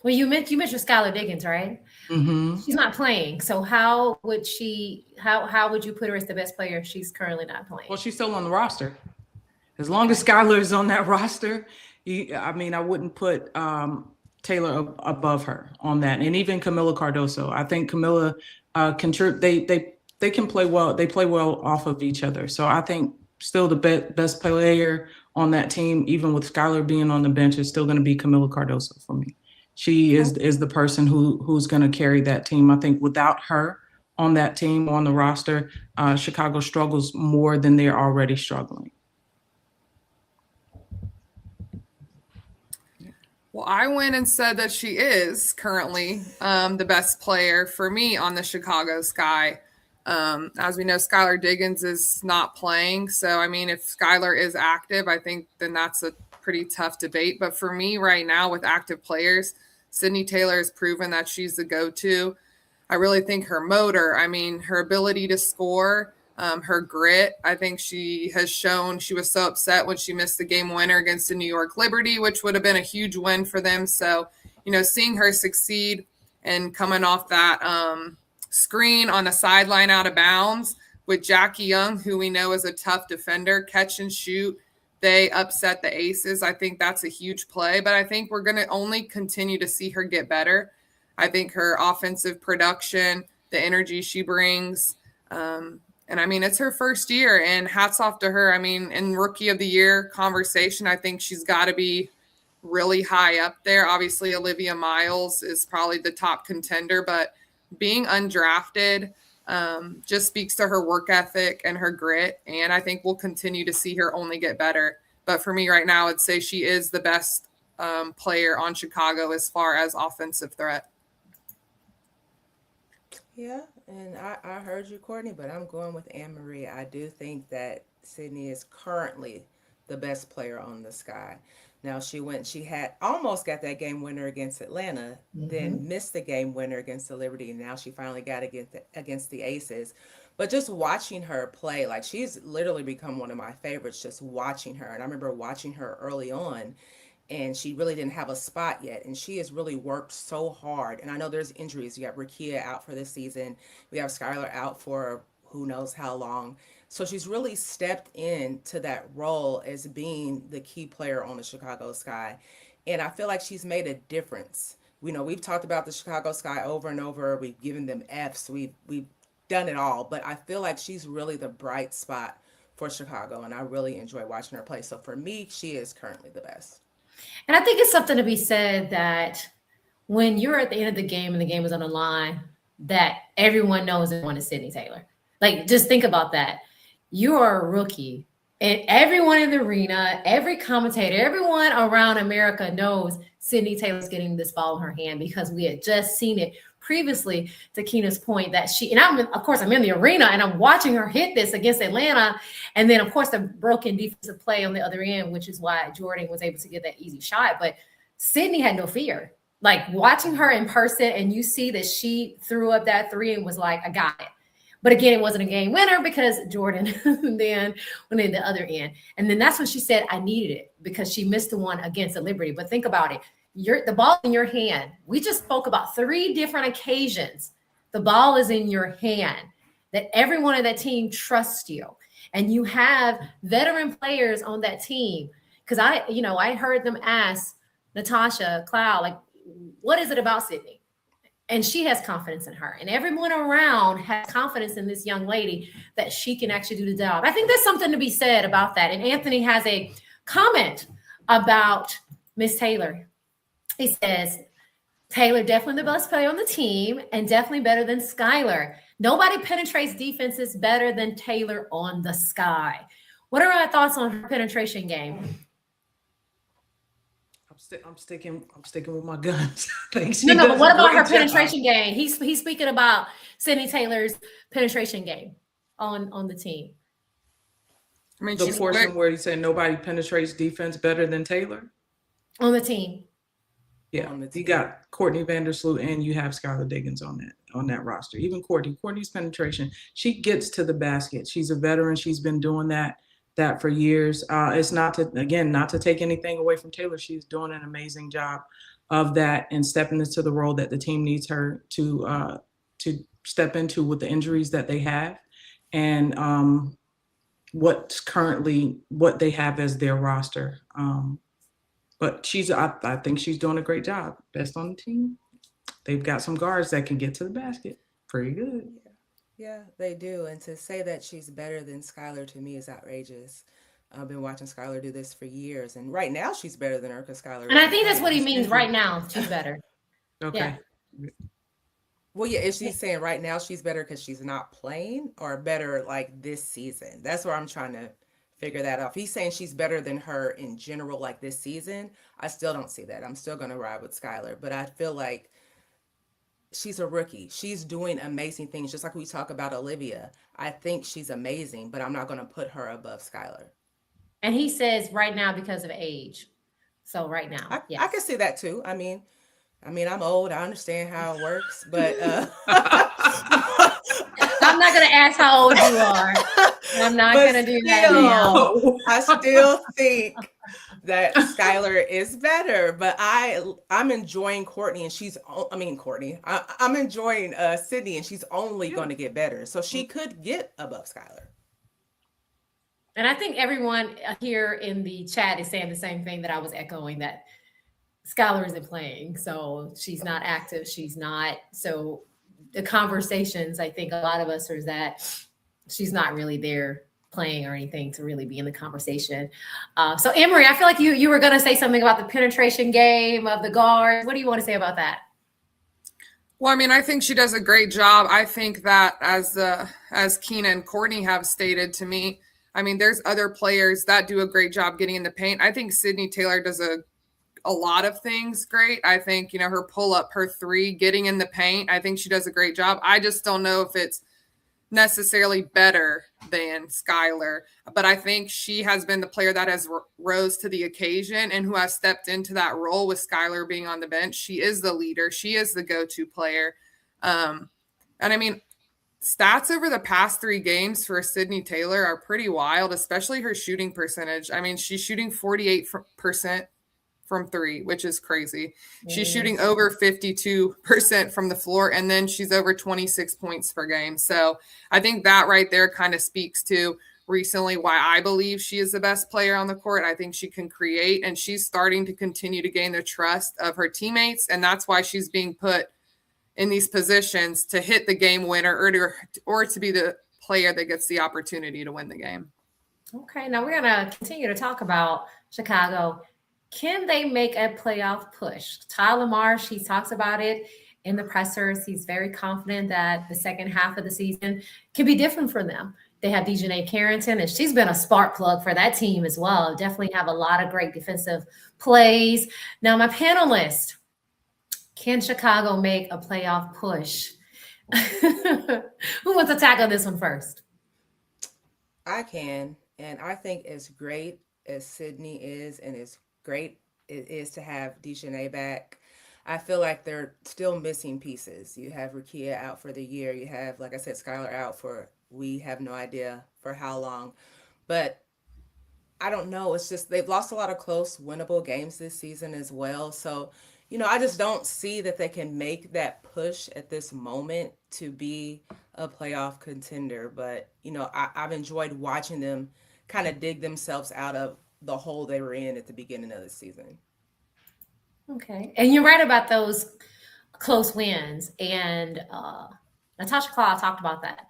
Well, you mentioned Skylar Diggins, right? Mm-hmm. She's not playing. So how would you put her as the best player if she's currently not playing? Well, she's still on the roster. As long as Skylar is on that roster, I wouldn't put Taylor above her on that. And even Camila Cardoso. I think Camila they can play well. They play well off of each other. So I think still the best player on that team, even with Skylar being on the bench, is still going to be Camila Cardoso for me. She is the person who's going to carry that team. I think without her on that team, on the roster, Chicago struggles more than they're already struggling. Well, I went and said that she is currently the best player for me on the Chicago Sky. As we know, Skylar Diggins is not playing. So, I mean, if Skylar is active, I think then that's a pretty tough debate. But for me right now with active players, Sydney Taylor has proven that she's the go-to. I really think her motor, her ability to score, her grit, I think she has shown. She was so upset when she missed the game winner against the New York Liberty, which would have been a huge win for them. So, seeing her succeed and coming off that screen on the sideline out of bounds with Jackie Young, who we know is a tough defender, catch and shoot. They upset the Aces. I think that's a huge play, but I think we're going to only continue to see her get better. I think her offensive production, the energy she brings, and it's her first year, and hats off to her. In Rookie of the Year conversation, I think she's got to be really high up there. Obviously, Olivia Miles is probably the top contender, but being undrafted just speaks to her work ethic and her grit, and I think we'll continue to see her only get better. But for me right now, I'd say she is the best player on Chicago as far as offensive threat. Yeah, and I heard you, Courtney, but I'm going with Anne Marie. I do think that Sydney is currently the best player on the Sky. Now she had almost got that game winner against Atlanta, then missed the game winner against the Liberty, and now she finally got against the Aces. But just watching her play, like, she's literally become one of my favorites, just watching her. And I remember watching her early on, and she really didn't have a spot yet. And she has really worked so hard. And I know there's injuries. You got Rakia out for this season. We have Skylar out for who knows how long. So she's really stepped into that role as being the key player on the Chicago Sky. And I feel like she's made a difference. We've talked about the Chicago Sky over and over. We've given them Fs. We've done it all. But I feel like she's really the bright spot for Chicago. And I really enjoy watching her play. So for me, she is currently the best. And I think it's something to be said that when you're at the end of the game and the game is on the line, that everyone knows that one is Sydney Taylor. Like, just think about that. You are a rookie, and everyone in the arena, every commentator, everyone around America knows Sydney Taylor's getting this ball in her hand because we had just seen it previously, to Keena's point, that I'm in the arena and I'm watching her hit this against Atlanta. And then, of course, the broken defensive play on the other end, which is why Jordan was able to get that easy shot. But Sydney had no fear. Like, watching her in person, and you see that she threw up that three and was like, I got it. But again, it wasn't a game winner because Jordan then went in the other end. And then that's when she said, I needed it, because she missed the one against the Liberty. But think about it. The ball in your hand. We just spoke about 3 different occasions. The ball is in your hand, that everyone on that team trusts you. And you have veteran players on that team. Because I heard them ask Natasha Cloud, like, what is it about Sydney? And she has confidence in her. And everyone around has confidence in this young lady that she can actually do the job. I think there's something to be said about that. And Anthony has a comment about Miss Taylor. He says, Taylor definitely the best player on the team and definitely better than Skylar. Nobody penetrates defenses better than Taylor on the Sky. What are our thoughts on her penetration game? I'm sticking with my guns. I think she No, but does what a about her great job. penetration game? He's speaking about Sydney Taylor's penetration game on the team. I mean, The she's portion where he said nobody penetrates defense better than Taylor. On the team. Yeah, On the you team. got Courtney Vandersloot and you have Skylar Diggins on that roster. Even Courtney's penetration, she gets to the basket. She's a veteran. She's been doing that for years. It's not to take anything away from Taylor. She's doing an amazing job of that and stepping into the role that the team needs her to step into with the injuries that they have and what they have as their roster. But I think she's doing a great job. Best on the team. They've got some guards that can get to the basket. Pretty good. Yeah, they do. And to say that she's better than Skylar to me is outrageous. I've been watching Skylar do this for years. And right now she's better than her because Skylar. And I think that's what he means right now. She's better. Okay. Yeah. Well, yeah, is she saying right now she's better because she's not playing or better like this season? That's where I'm trying to figure that out. If he's saying she's better than her in general like this season, I still don't see that. I'm still going to ride with Skylar. But I feel like she's a rookie. She's doing amazing things, just like we talk about Olivia. I think she's amazing, but I'm not going to put her above Skylar. And he says right now because of age. So right now, I can see that too. I mean, I'm old. I understand how it works, but I'm not going to ask how old you are. I'm not going to do that now. I still think that Skylar is better, but I'm enjoying Courtney, and I'm enjoying Sydney, and she's only going to get better. So she could get above Skylar. And I think everyone here in the chat is saying the same thing that I was echoing, that Skylar isn't playing. So she's not active. She's not. So the conversations, I think a lot of us are that she's not really there playing or anything to really be in the conversation. So Emery, I feel like you were going to say something about the penetration game of the guard. What do you want to say about that? Well, I mean, I think she does a great job. I think that as Keena and Courtney have stated to me, I mean, there's other players that do a great job getting in the paint. I think Sydney Taylor does a lot of things great. I think, her pull up, her three, getting in the paint, I think she does a great job. I just don't know if it's necessarily better than Skylar, but I think she has been the player that has rose to the occasion and who has stepped into that role with Skylar being on the bench. She is the leader. She is the go-to player. And I mean, stats over the past 3 games for Sydney Taylor are pretty wild, especially her shooting percentage. I mean, she's shooting 48% from 3, which is crazy. She's shooting over 52% from the floor, and then she's over 26 points per game. So I think that right there kind of speaks to recently why I believe she is the best player on the court. I think she can create, and she's starting to continue to gain the trust of her teammates, and that's why she's being put in these positions to hit the game winner or to be the player that gets the opportunity to win the game. Okay, now we're going to continue to talk about Chicago. Can they make a playoff push? Tyler Marsh, he talks about it in the pressers. He's very confident that the second half of the season can be different for them. They have Dejanay Carrington, and she's been a spark plug for that team as well. Definitely have a lot of great defensive plays. Now, my panelists, can Chicago make a playoff push? Who wants to tackle this one first? I can, and I think as great as Sydney is, and as great it is to have Dejanay back, I feel like they're still missing pieces. You have Rukia out for the year. You have, like I said, Skylar out for we have no idea for how long. But I don't know. It's just they've lost a lot of close, winnable games this season as well. So, I just don't see that they can make that push at this moment to be a playoff contender. But, I've enjoyed watching them kind of dig themselves out of the hole they were in at the beginning of the season. Okay. And you're right about those close wins. And Natasha Clough talked about that.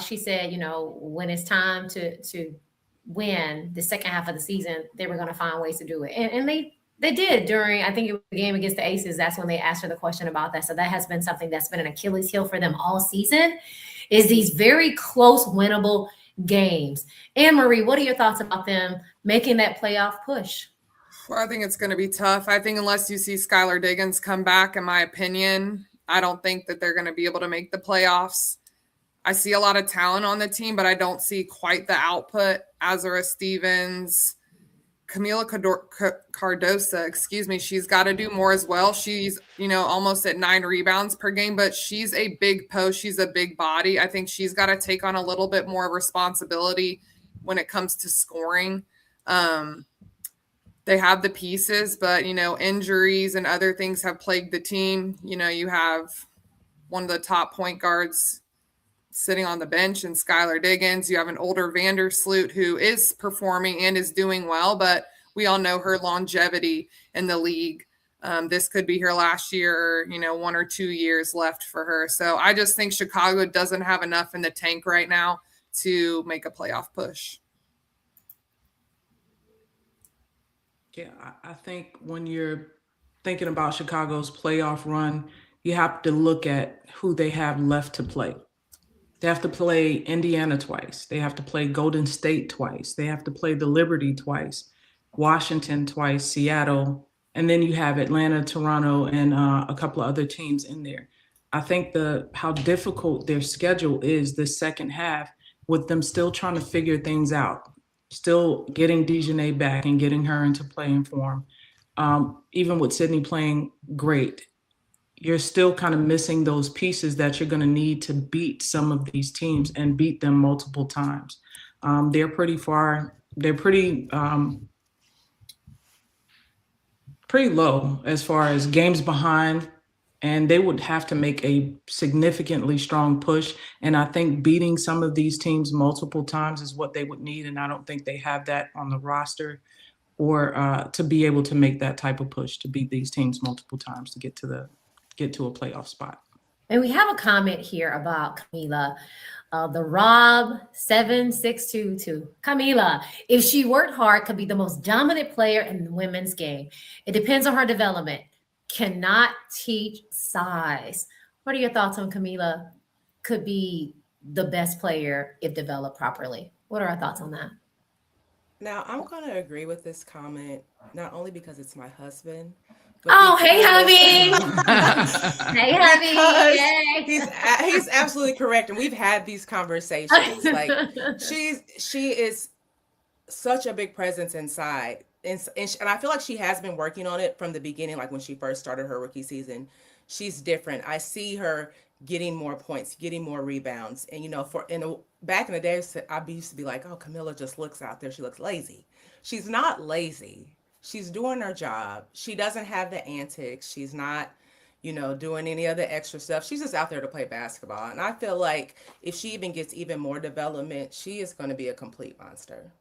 She said, when it's time to win the second half of the season, they were going to find ways to do it. And they did during, I think it was the game against the Aces. That's when they asked her the question about that. So that has been something that's been an Achilles heel for them all season, is these very close, winnable games. Anne Marie, what are your thoughts about them making that playoff push? I think it's going to be tough. I think unless you see Skylar Diggins come back, in my opinion, I don't think that they're going to be able to make the playoffs. I see a lot of talent on the team, but I don't see quite the output. Azura Stevens, Camila Cardosa, she's got to do more as well. She's, almost at 9 rebounds per game, but she's a big post. She's a big body. I think she's got to take on a little bit more responsibility when it comes to scoring. They have the pieces, but, injuries and other things have plagued the team. You have one of the top point guards sitting on the bench in Skylar Diggins. You have an older Vandersloot who is performing and is doing well, but we all know her longevity in the league. This could be her last year, 1 or 2 years left for her. So I just think Chicago doesn't have enough in the tank right now to make a playoff push. Yeah, I think when you're thinking about Chicago's playoff run, you have to look at who they have left to play. They have to play Indiana twice. They have to play Golden State twice. They have to play the Liberty twice, Washington twice, Seattle, and then you have Atlanta, Toronto, and a couple of other teams in there. I think how difficult their schedule is the second half with them still trying to figure things out. Still getting Dejanay back and getting her into playing form. Even with Sydney playing great, you're still kind of missing those pieces that you're going to need to beat some of these teams and beat them multiple times. They're pretty far. They're pretty low as far as games behind, and they would have to make a significantly strong push. And I think beating some of these teams multiple times is what they would need. And I don't think they have that on the roster or to be able to make that type of push to beat these teams multiple times to get to a playoff spot. And we have a comment here about Camila, the Rob 7622. Camila, if she worked hard, could be the most dominant player in the women's game. It depends on her development. Cannot teach size. What are your thoughts on Camila could be the best player if developed properly? What are our thoughts on that? Now, I'm going to agree with this comment, not only because it's my husband, but Oh, hey, because- hubby. Hey, hubby. because Yay. he's absolutely correct, and we've had these conversations. Like she is such a big presence inside, and I feel like she has been working on it from the beginning. Like when she first started her rookie season, she's different. I see her getting more points, getting more rebounds, and back in the day, I used to be like, oh, Camila just looks out there. She looks lazy. She's not lazy. She's doing her job. She doesn't have the antics. She's not, doing any of the extra stuff. She's just out there to play basketball. And I feel like if she even gets even more development, she is going to be a complete monster.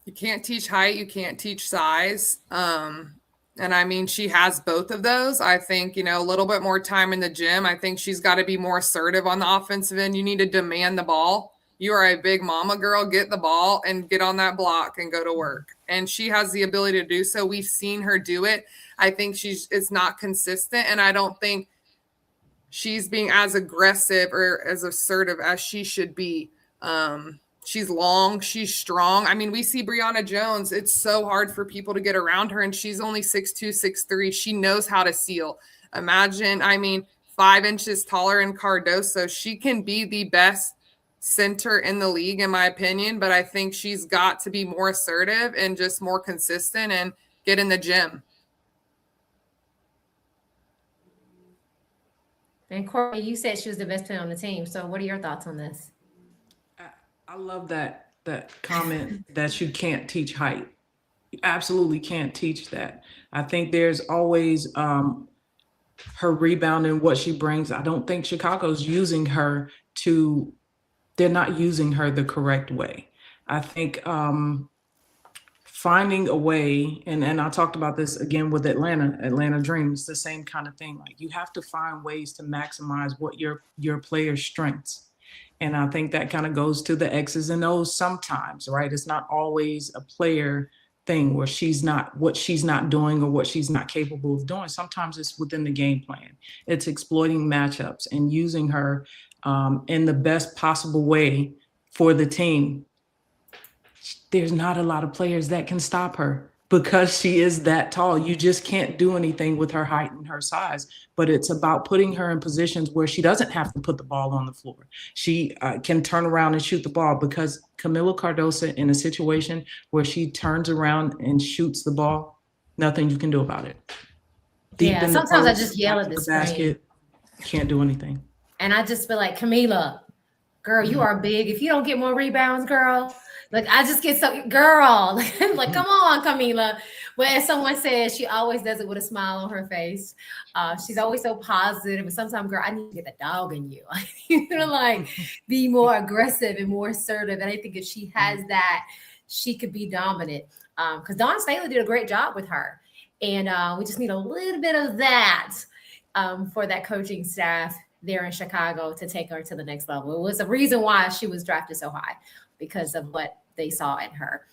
You can't teach height. You can't teach size. And I mean, she has both of those. I think, a little bit more time in the gym. I think she's got to be more assertive on the offensive end. You need to demand the ball. You are a big mama girl, get the ball and get on that block and go to work. And she has the ability to do so. We've seen her do it. I think it's not consistent. And I don't think she's being as aggressive or as assertive as she should be. She's long, she's strong. I mean, we see Brianna Jones. It's so hard for people to get around her, and she's only 6'2", 6'3". She knows how to seal. Imagine, 5 inches taller in Cardoso. She can be the best center in the league, in my opinion, but I think she's got to be more assertive and just more consistent and get in the gym. And Courtney, you said she was the best player on the team. So what are your thoughts on this? I love that comment that you can't teach height. You absolutely can't teach that. I think there's always her rebound and what she brings. I don't think Chicago's using her they're not using her the correct way. I think finding a way, and I talked about this again with Atlanta Dreams, the same kind of thing. Like you have to find ways to maximize what your player's strengths. And I think that kind of goes to the X's and O's sometimes, right? It's not always a player thing where she's not doing or what she's not capable of doing. Sometimes it's within the game plan. It's exploiting matchups and using her in the best possible way for the team there's not a lot of players that can stop her because she is that tall. You just can't do anything with her height and her size, but it's about putting her in positions where she doesn't have to put the ball on the floor. She can turn around and shoot the ball, because Kamilla Cardoso, in a situation where she turns around and shoots the ball, nothing you can do about it. Yeah, sometimes I just yell at the basket, can't do anything. And I just feel like, Kamilla, girl, you are big. If you don't get more rebounds, girl, like I just get so, girl, like come on, Kamilla. But as someone says, she always does it with a smile on her face. She's always so positive. And sometimes, girl, I need to get the dog in you. I need to like be more aggressive and more assertive. And I think if she has that, she could be dominant. Because Dawn Staley did a great job with her. And we just need a little bit of that for that coaching staff there in Chicago to take her to the next level. It was a reason why she was drafted so high, because of what they saw in her.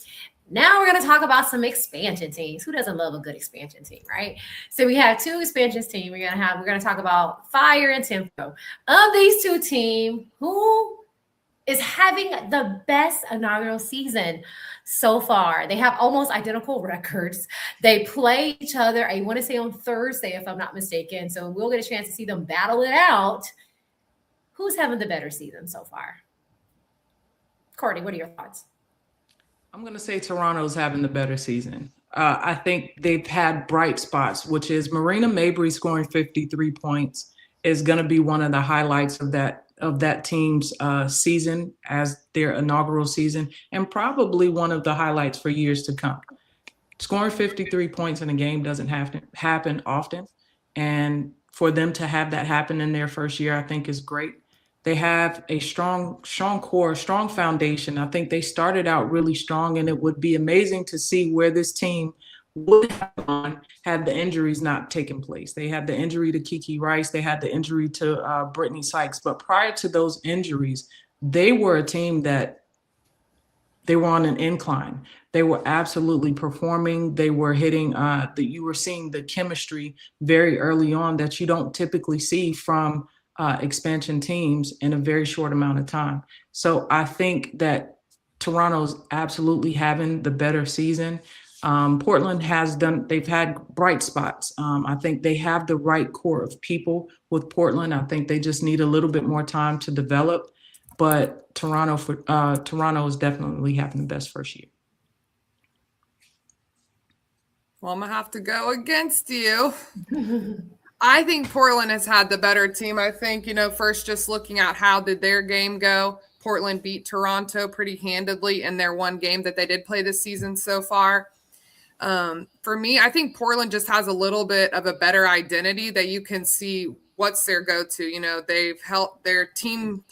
Now we're going to talk about some expansion teams. Who doesn't love a good expansion team, right? So we have two expansion teams. We're going to talk about Fire and Tempo. Of these two teams, who is having the best inaugural season so far? They have almost identical records. They play each other, I want to say on Thursday, if I'm not mistaken. So we'll get a chance to see them battle it out. Who's having the better season so far? Courtney, what are your thoughts? I'm going to say Toronto's having the better season. I think they've had bright spots, which is Marina Mabrey scoring 53 points is going to be one of the highlights of that team's season as their inaugural season, and probably one of the highlights for years to come. Scoring 53 points in a game doesn't happen often, and for them to have that happen in their first year, I think is great. They have a strong core, strong foundation. I think they started out really strong, and it would be amazing to see where this team would have gone had the injuries not taken place. They had the injury to Kiki Rice. They had the injury to Brittany Sykes. But prior to those injuries, they were a team that they were on an incline. They were absolutely performing. They were hitting you were seeing the chemistry very early on that you don't typically see from expansion teams in a very short amount of time. So I think that Toronto's absolutely having the better season. Portland they've had bright spots. I think they have the right core of people with Portland. I think they just need a little bit more time to develop, but Toronto is definitely having the best first year. Well, I'm going to have to go against you. I think Portland has had the better team. I think, first just looking at how did their game go, Portland beat Toronto pretty handedly in their one game that they did play this season so far. For me, I think Portland just has a little bit of a better identity that you can see what's their go-to. They've helped their team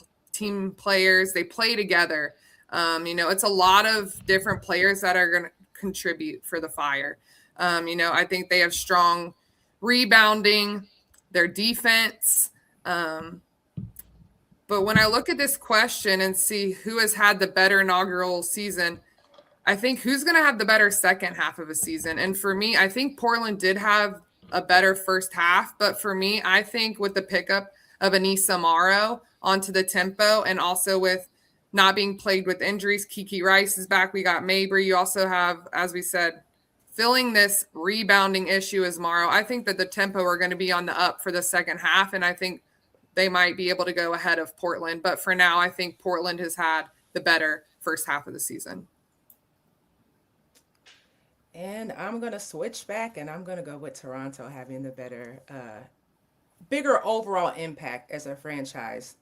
players. They play together. It's a lot of different players that are going to contribute for the Fire. I think they have strong rebounding, their defense. But when I look at this question and see who has had the better inaugural season, I think who's going to have the better second half of a season. And for me, I think Portland did have a better first half. But for me, I think with the pickup of Anissa Morrow onto the Tempo, and also with not being plagued with injuries, Kiki Rice is back. We got Mabrey. You also have, as we said, filling this rebounding issue as Morrow. I think that the Tempo are going to be on the up for the second half, and I think they might be able to go ahead of Portland. But for now, I think Portland has had the better first half of the season. And I'm going to switch back, and I'm going to go with Toronto having the better, bigger overall impact as a franchise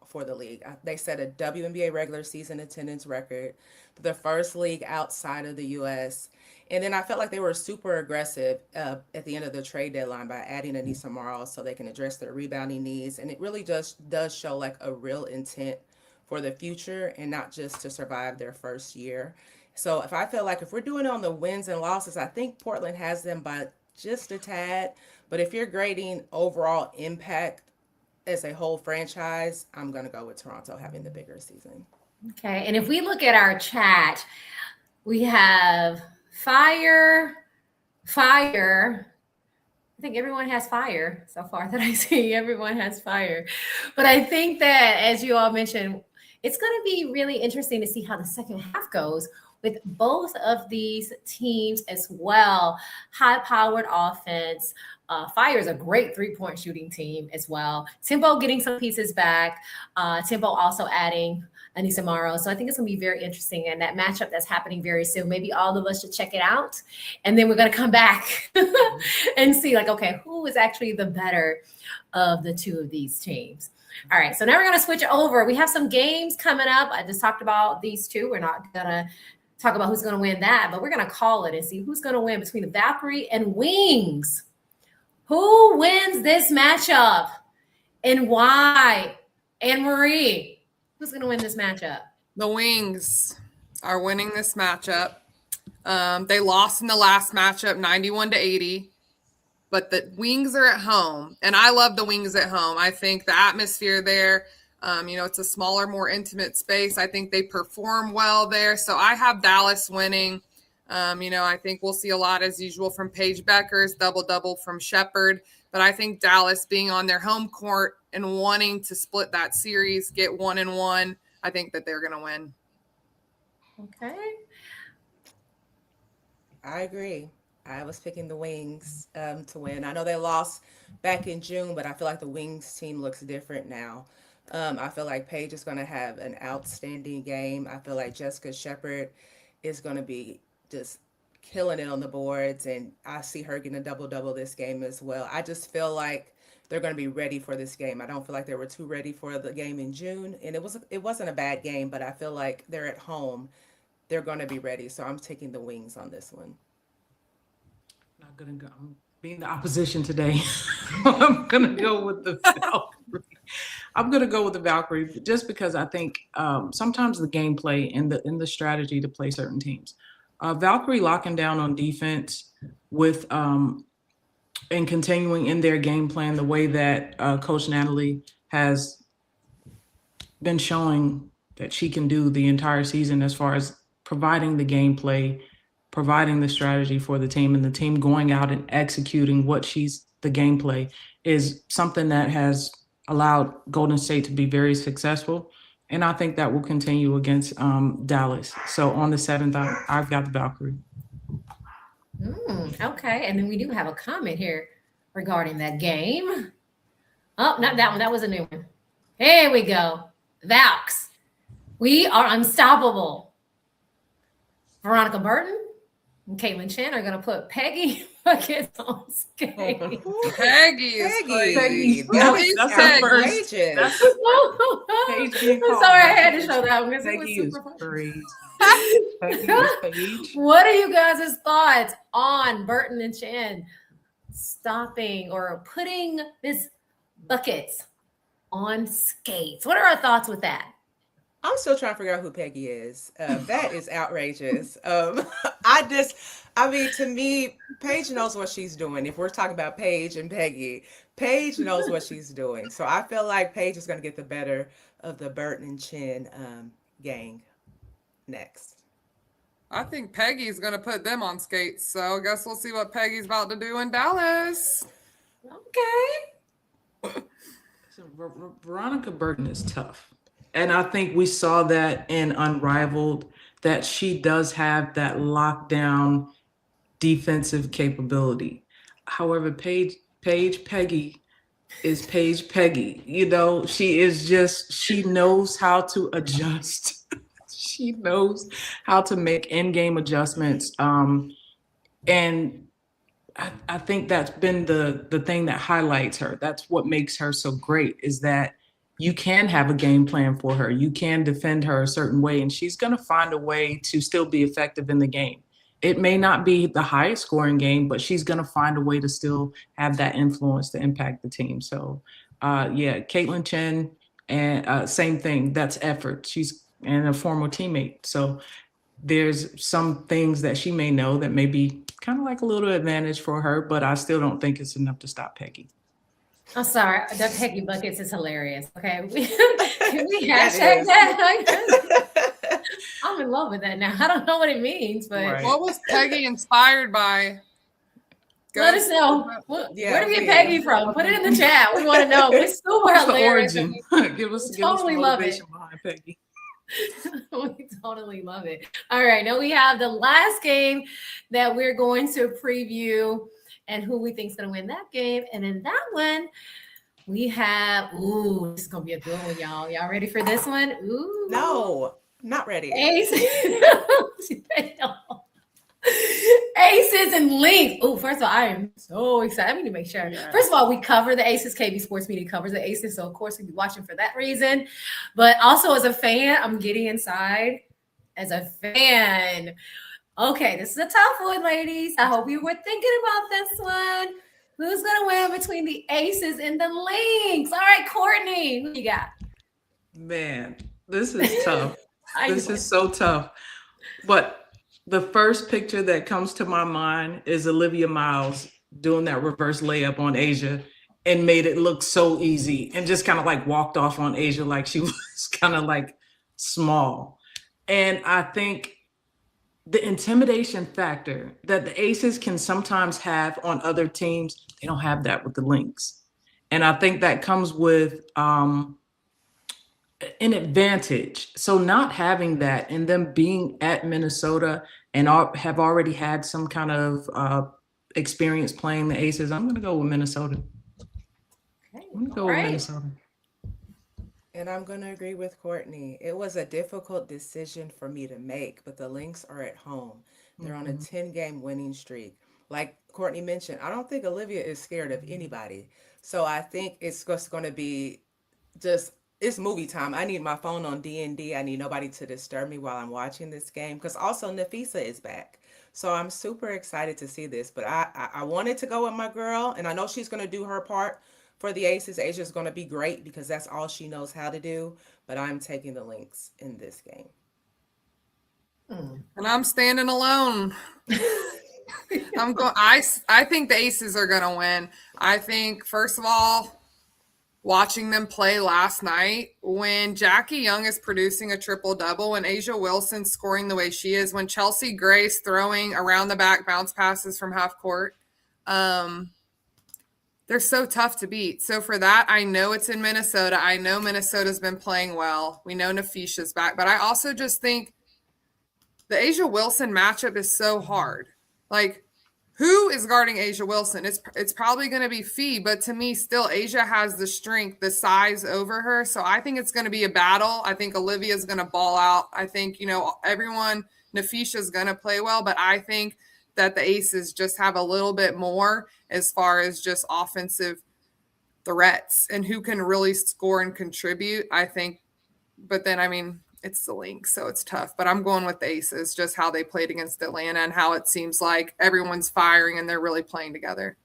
for the league. They set a WNBA regular season attendance record, the first league outside of the U.S., and then I felt like they were super aggressive at the end of the trade deadline by adding Anissa Morrow so they can address their rebounding needs. And it really just does show like a real intent for the future and not just to survive their first year. So if we're doing it on the wins and losses, I think Portland has them by just a tad. But if you're grading overall impact as a whole franchise, I'm going to go with Toronto having the bigger season. Okay. And if we look at our chat, we have Fire. I think everyone has Fire so far that I see. Everyone has Fire. But I think that, as you all mentioned, it's going to be really interesting to see how the second half goes with both of these teams as well. High-powered offense. Fire is a great three-point shooting team as well. Tempo getting some pieces back. Tempo also adding Anissa Morrow. So I think it's going to be very interesting. And that matchup that's happening very soon, maybe all of us should check it out. And then we're going to come back and see like, okay, who is actually the better of the two of these teams? All right, so now we're going to switch over. We have some games coming up. I just talked about these two. We're not going to talk about who's going to win that, but we're going to call it and see who's going to win between the Valkyrie and Wings. Who wins this matchup and why? Anne-Marie, who's going to win this matchup? The Wings are winning this matchup. They lost in the last matchup 91-80, but the Wings are at home, and I love the Wings at home. I think the atmosphere there, it's a smaller, more intimate space. I think they perform well there. So I have Dallas winning. I think we'll see a lot as usual from Paige Bueckers, double from Shepherd. But I think Dallas being on their home court and wanting to split that series, get 1-1, I think that they're going to win. Okay. I agree. I was picking the Wings to win. I know they lost back in June, but I feel like the Wings team looks different now. I feel like Paige is going to have an outstanding game. I feel like Jessica Shepherd is going to be just killing it on the boards, and I see her getting a double-double this game as well. I just feel like they're going to be ready for this game. I don't feel like they were too ready for the game in June, and it wasn't a bad game, but I feel like they're at home. They're going to be ready, so I'm taking the Wings on this one. Not gonna go. I'm being the opposition today. I'm gonna go with the Valkyrie. I'm gonna go with the Valkyrie just because I think sometimes the gameplay and the strategy to play certain teams. Valkyrie locking down on defense with and continuing in their game plan the way that Coach Natalie has been showing that she can do the entire season as far as providing the gameplay, providing the strategy for the team, and the team going out and executing the gameplay is something that has allowed Golden State to be very successful. And I think that will continue against Dallas. So on the 7th, I've got the Valkyrie. Okay. And then we do have a comment here regarding that game. Oh, not that one. That was a new one. There we go. Valks. We are unstoppable. Veronica Burton and Caitlin Chen are going to put Peggy Buckets on skates. Peggy is crazy. That's her first. I'm sorry, I had to show that one because it was Peggy is super crazy. What are you guys' thoughts on Burton and Chen stopping or putting Miss Buckets on skates? What are our thoughts with that? I'm still trying to figure out who Peggy is. That is outrageous. To me, Paige knows what she's doing. If we're talking about Paige and Peggy, Paige knows what she's doing. So I feel like Paige is going to get the better of the Burton and Chen gang next. I think Peggy's going to put them on skates. So I guess we'll see what Peggy's about to do in Dallas. Okay. So, Veronica Burton is tough. And I think we saw that in Unrivaled, that she does have that lockdown defensive capability. However, Peggy is Paige Peggy. She knows how to adjust. She knows how to make in-game adjustments. And I think that's been the thing that highlights her. That's what makes her so great, is that you can have a game plan for her. You can defend her a certain way, and she's going to find a way to still be effective in the game. It may not be the highest scoring game, but she's going to find a way to still have that influence to impact the team. So, Caitlin Chen, and same thing. That's effort. She's a former teammate. So there's some things that she may know that may be kind of like a little advantage for her, but I still don't think it's enough to stop Peggy. I'm sorry. The Peggy Buckets is hilarious. Okay. Can we hashtag that? I'm in love with that now. I don't know what it means, but Right. What was Peggy inspired by? let us know. Where do we get Peggy from? Put it in the chat. We want to know. We're super What's the hilarious. origin? Give us Totally the love it. motivation behind Peggy. We totally love it. All right, now we have the last game that we're going to preview and who we think is going to win that game. And in that one, we have, this is going to be a good one, y'all. Y'all ready for this one? Ooh. No, not ready. Aces. Aces and Links. Oh, first of all, I am so excited. I need to make sure. Yeah. First of all, we cover the Aces. KB Sports Media covers the Aces. So, of course, we'll be watching for that reason. But also, as a fan, I'm getting inside as a fan. Okay, this is a tough one, ladies. I hope you were thinking about this one. Who's going to win between the Aces and the Links? All right, Courtney, who you got? Man, this is tough. I This know. is so tough. But the first picture that comes to my mind is Olivia Miles doing that reverse layup on Asia and made it look so easy and just kind of like walked off on Asia like she was kind of like small. And I think the intimidation factor that the Aces can sometimes have on other teams, they don't have that with the Lynx. And I think that comes with an advantage. So not having that and them being at Minnesota and have already had some kind of experience playing the Aces, I'm going to go with Minnesota. Okay, I'm going to go all with right. Minnesota. And I'm going to agree with Courtney. It was a difficult decision for me to make, but the Lynx are at home. They're on a 10-game winning streak. Like Courtney mentioned, I don't think Olivia is scared of anybody. So I think it's just going to be it's movie time. I need my phone on D&D. I need nobody to disturb me while I'm watching this game because also Nafisa is back. So I'm super excited to see this. But I wanted to go with my girl, and I know she's going to do her part for the Aces. Asia's going to be great because that's all she knows how to do. But I'm taking the Lynx in this game. And I'm standing alone. I think the Aces are gonna win. I think, first of all, watching them play last night, when Jackie Young is producing a triple-double, when Asia Wilson scoring the way she is, when Chelsea Grace throwing around the back bounce passes from half court, they're so tough to beat. So for that, I know it's in Minnesota. I know Minnesota's been playing well. We know Nafisha's back. But I also just think the Asia Wilson matchup is so hard. Like, who is guarding Asia Wilson? It's probably going to be Fee, but to me, still, Asia has the strength, the size over her. So I think it's going to be a battle. I think Olivia's going to ball out. I think, Nafisha's going to play well, but I think that the Aces just have a little bit more as far as just offensive threats and who can really score and contribute, I think. But then, it's the Lynx, so it's tough. But I'm going with the Aces, just how they played against Atlanta and how it seems like everyone's firing and they're really playing together.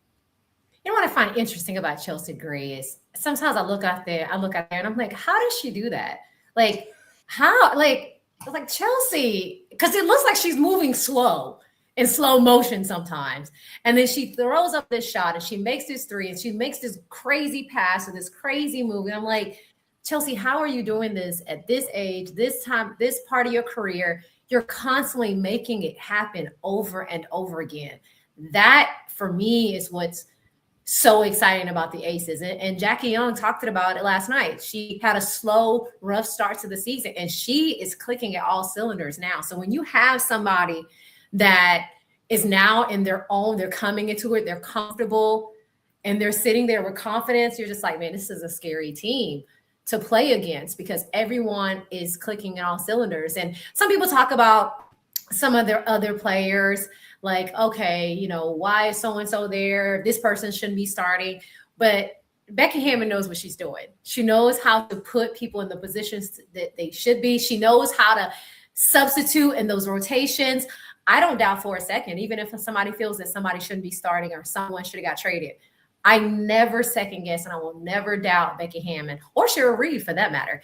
You know what I find interesting about Chelsea Gray is sometimes I look out there and I'm like, how does she do that? Like, how? Like Chelsea, because it looks like she's moving slow, in slow motion sometimes. And then she throws up this shot and she makes this three and she makes this crazy pass or this crazy move. And I'm like, Chelsea, how are you doing this at this age, this time, this part of your career? You're constantly making it happen over and over again. That, for me, is what's so exciting about the Aces. And Jackie Young talked about it last night. She had a slow, rough start to the season, and she is clicking at all cylinders now. So when you have somebody that is now in their own, they're coming into it, they're comfortable, and they're sitting there with confidence, you're just like, man, this is a scary team to play against because everyone is clicking in all cylinders. And some people talk about some of their other players, like, okay, why is so-and-so there? This person shouldn't be starting. But Becky Hammon knows what she's doing. She knows how to put people in the positions that they should be. She knows how to substitute in those rotations. I don't doubt for a second, even if somebody feels that somebody shouldn't be starting or someone should have got traded, I never second guess and I will never doubt Becky Hammon or Cheryl Reed for that matter.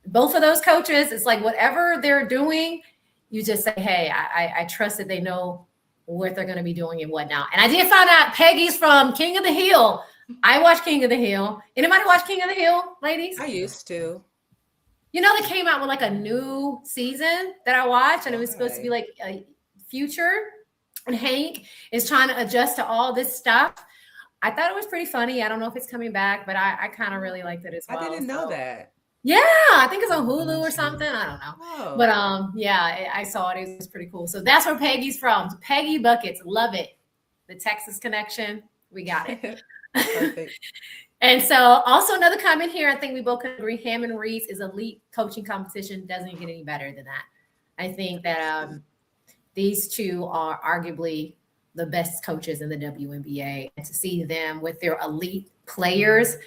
Both of those coaches, it's like whatever they're doing, you just say, hey, I trust that they know what they're going to be doing and whatnot. And I did find out Peggy's from King of the Hill. I watch King of the Hill. Anybody watch King of the Hill, ladies? I used to. They came out with like a new season that I watched, and it was supposed to be like a Future, and Hank is trying to adjust to all this stuff. I thought it was pretty funny. I don't know if it's coming back, but I kind of really liked it as well. I didn't know that. Yeah, I think it's on Hulu or something. I don't know. Oh. But yeah, I saw it. It was pretty cool. So that's where Peggy's from. Peggy Buckets. Love it. The Texas connection. We got it. Perfect. And so also another comment here, I think we both can agree, Hammond Reese is elite coaching competition. Doesn't get any better than that. I think that these two are arguably the best coaches in the WNBA. And to see them with their elite players,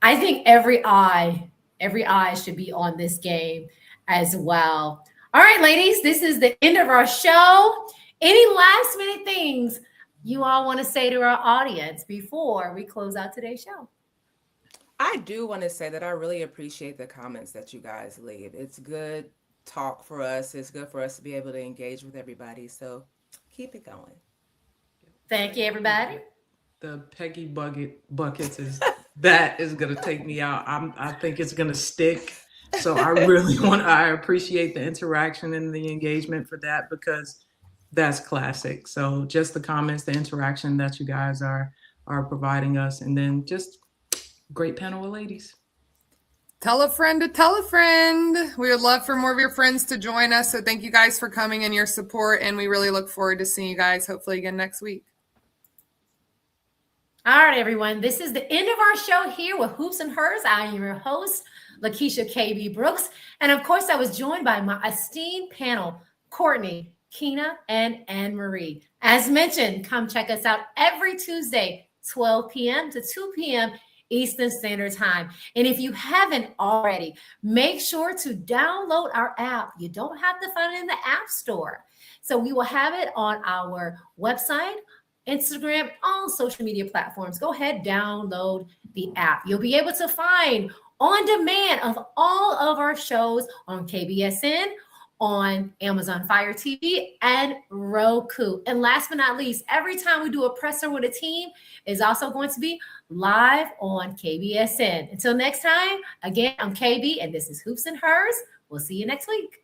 I think every eye should be on this game as well. All right, ladies, this is the end of our show. Any last minute things you all want to say to our audience before we close out today's show? I do want to say that I really appreciate the comments that you guys leave. It's good talk for us. It's good for us to be able to engage with everybody. So keep it going. Thank you, everybody. The Peggy buckets is that is gonna take me out. I think it's gonna stick. So I appreciate the interaction and the engagement for that, because that's classic. So just the comments, the interaction that you guys are providing us, and then just great panel of ladies. Tell a friend to tell a friend. We would love for more of your friends to join us. So thank you guys for coming and your support. And we really look forward to seeing you guys hopefully again next week. All right, everyone. This is the end of our show here with Hoops and Hers. I am your host, Lakeisha KB Brooks. And of course, I was joined by my esteemed panel, Courtney, Keena, and Anne Marie. As mentioned, come check us out every Tuesday, 12 p.m. to 2 p.m. Eastern Standard Time. And if you haven't already, make sure to download our app. You don't have to find it in the App Store. So we will have it on our website, Instagram, all social media platforms. Go ahead, download the app. You'll be able to find on demand of all of our shows on KBSN, on Amazon Fire TV, and Roku. And last but not least, every time we do a presser with a team is also going to be live on KBSN. Until next time, again, I'm KB, and this is Hoops and Hers. We'll see you next week.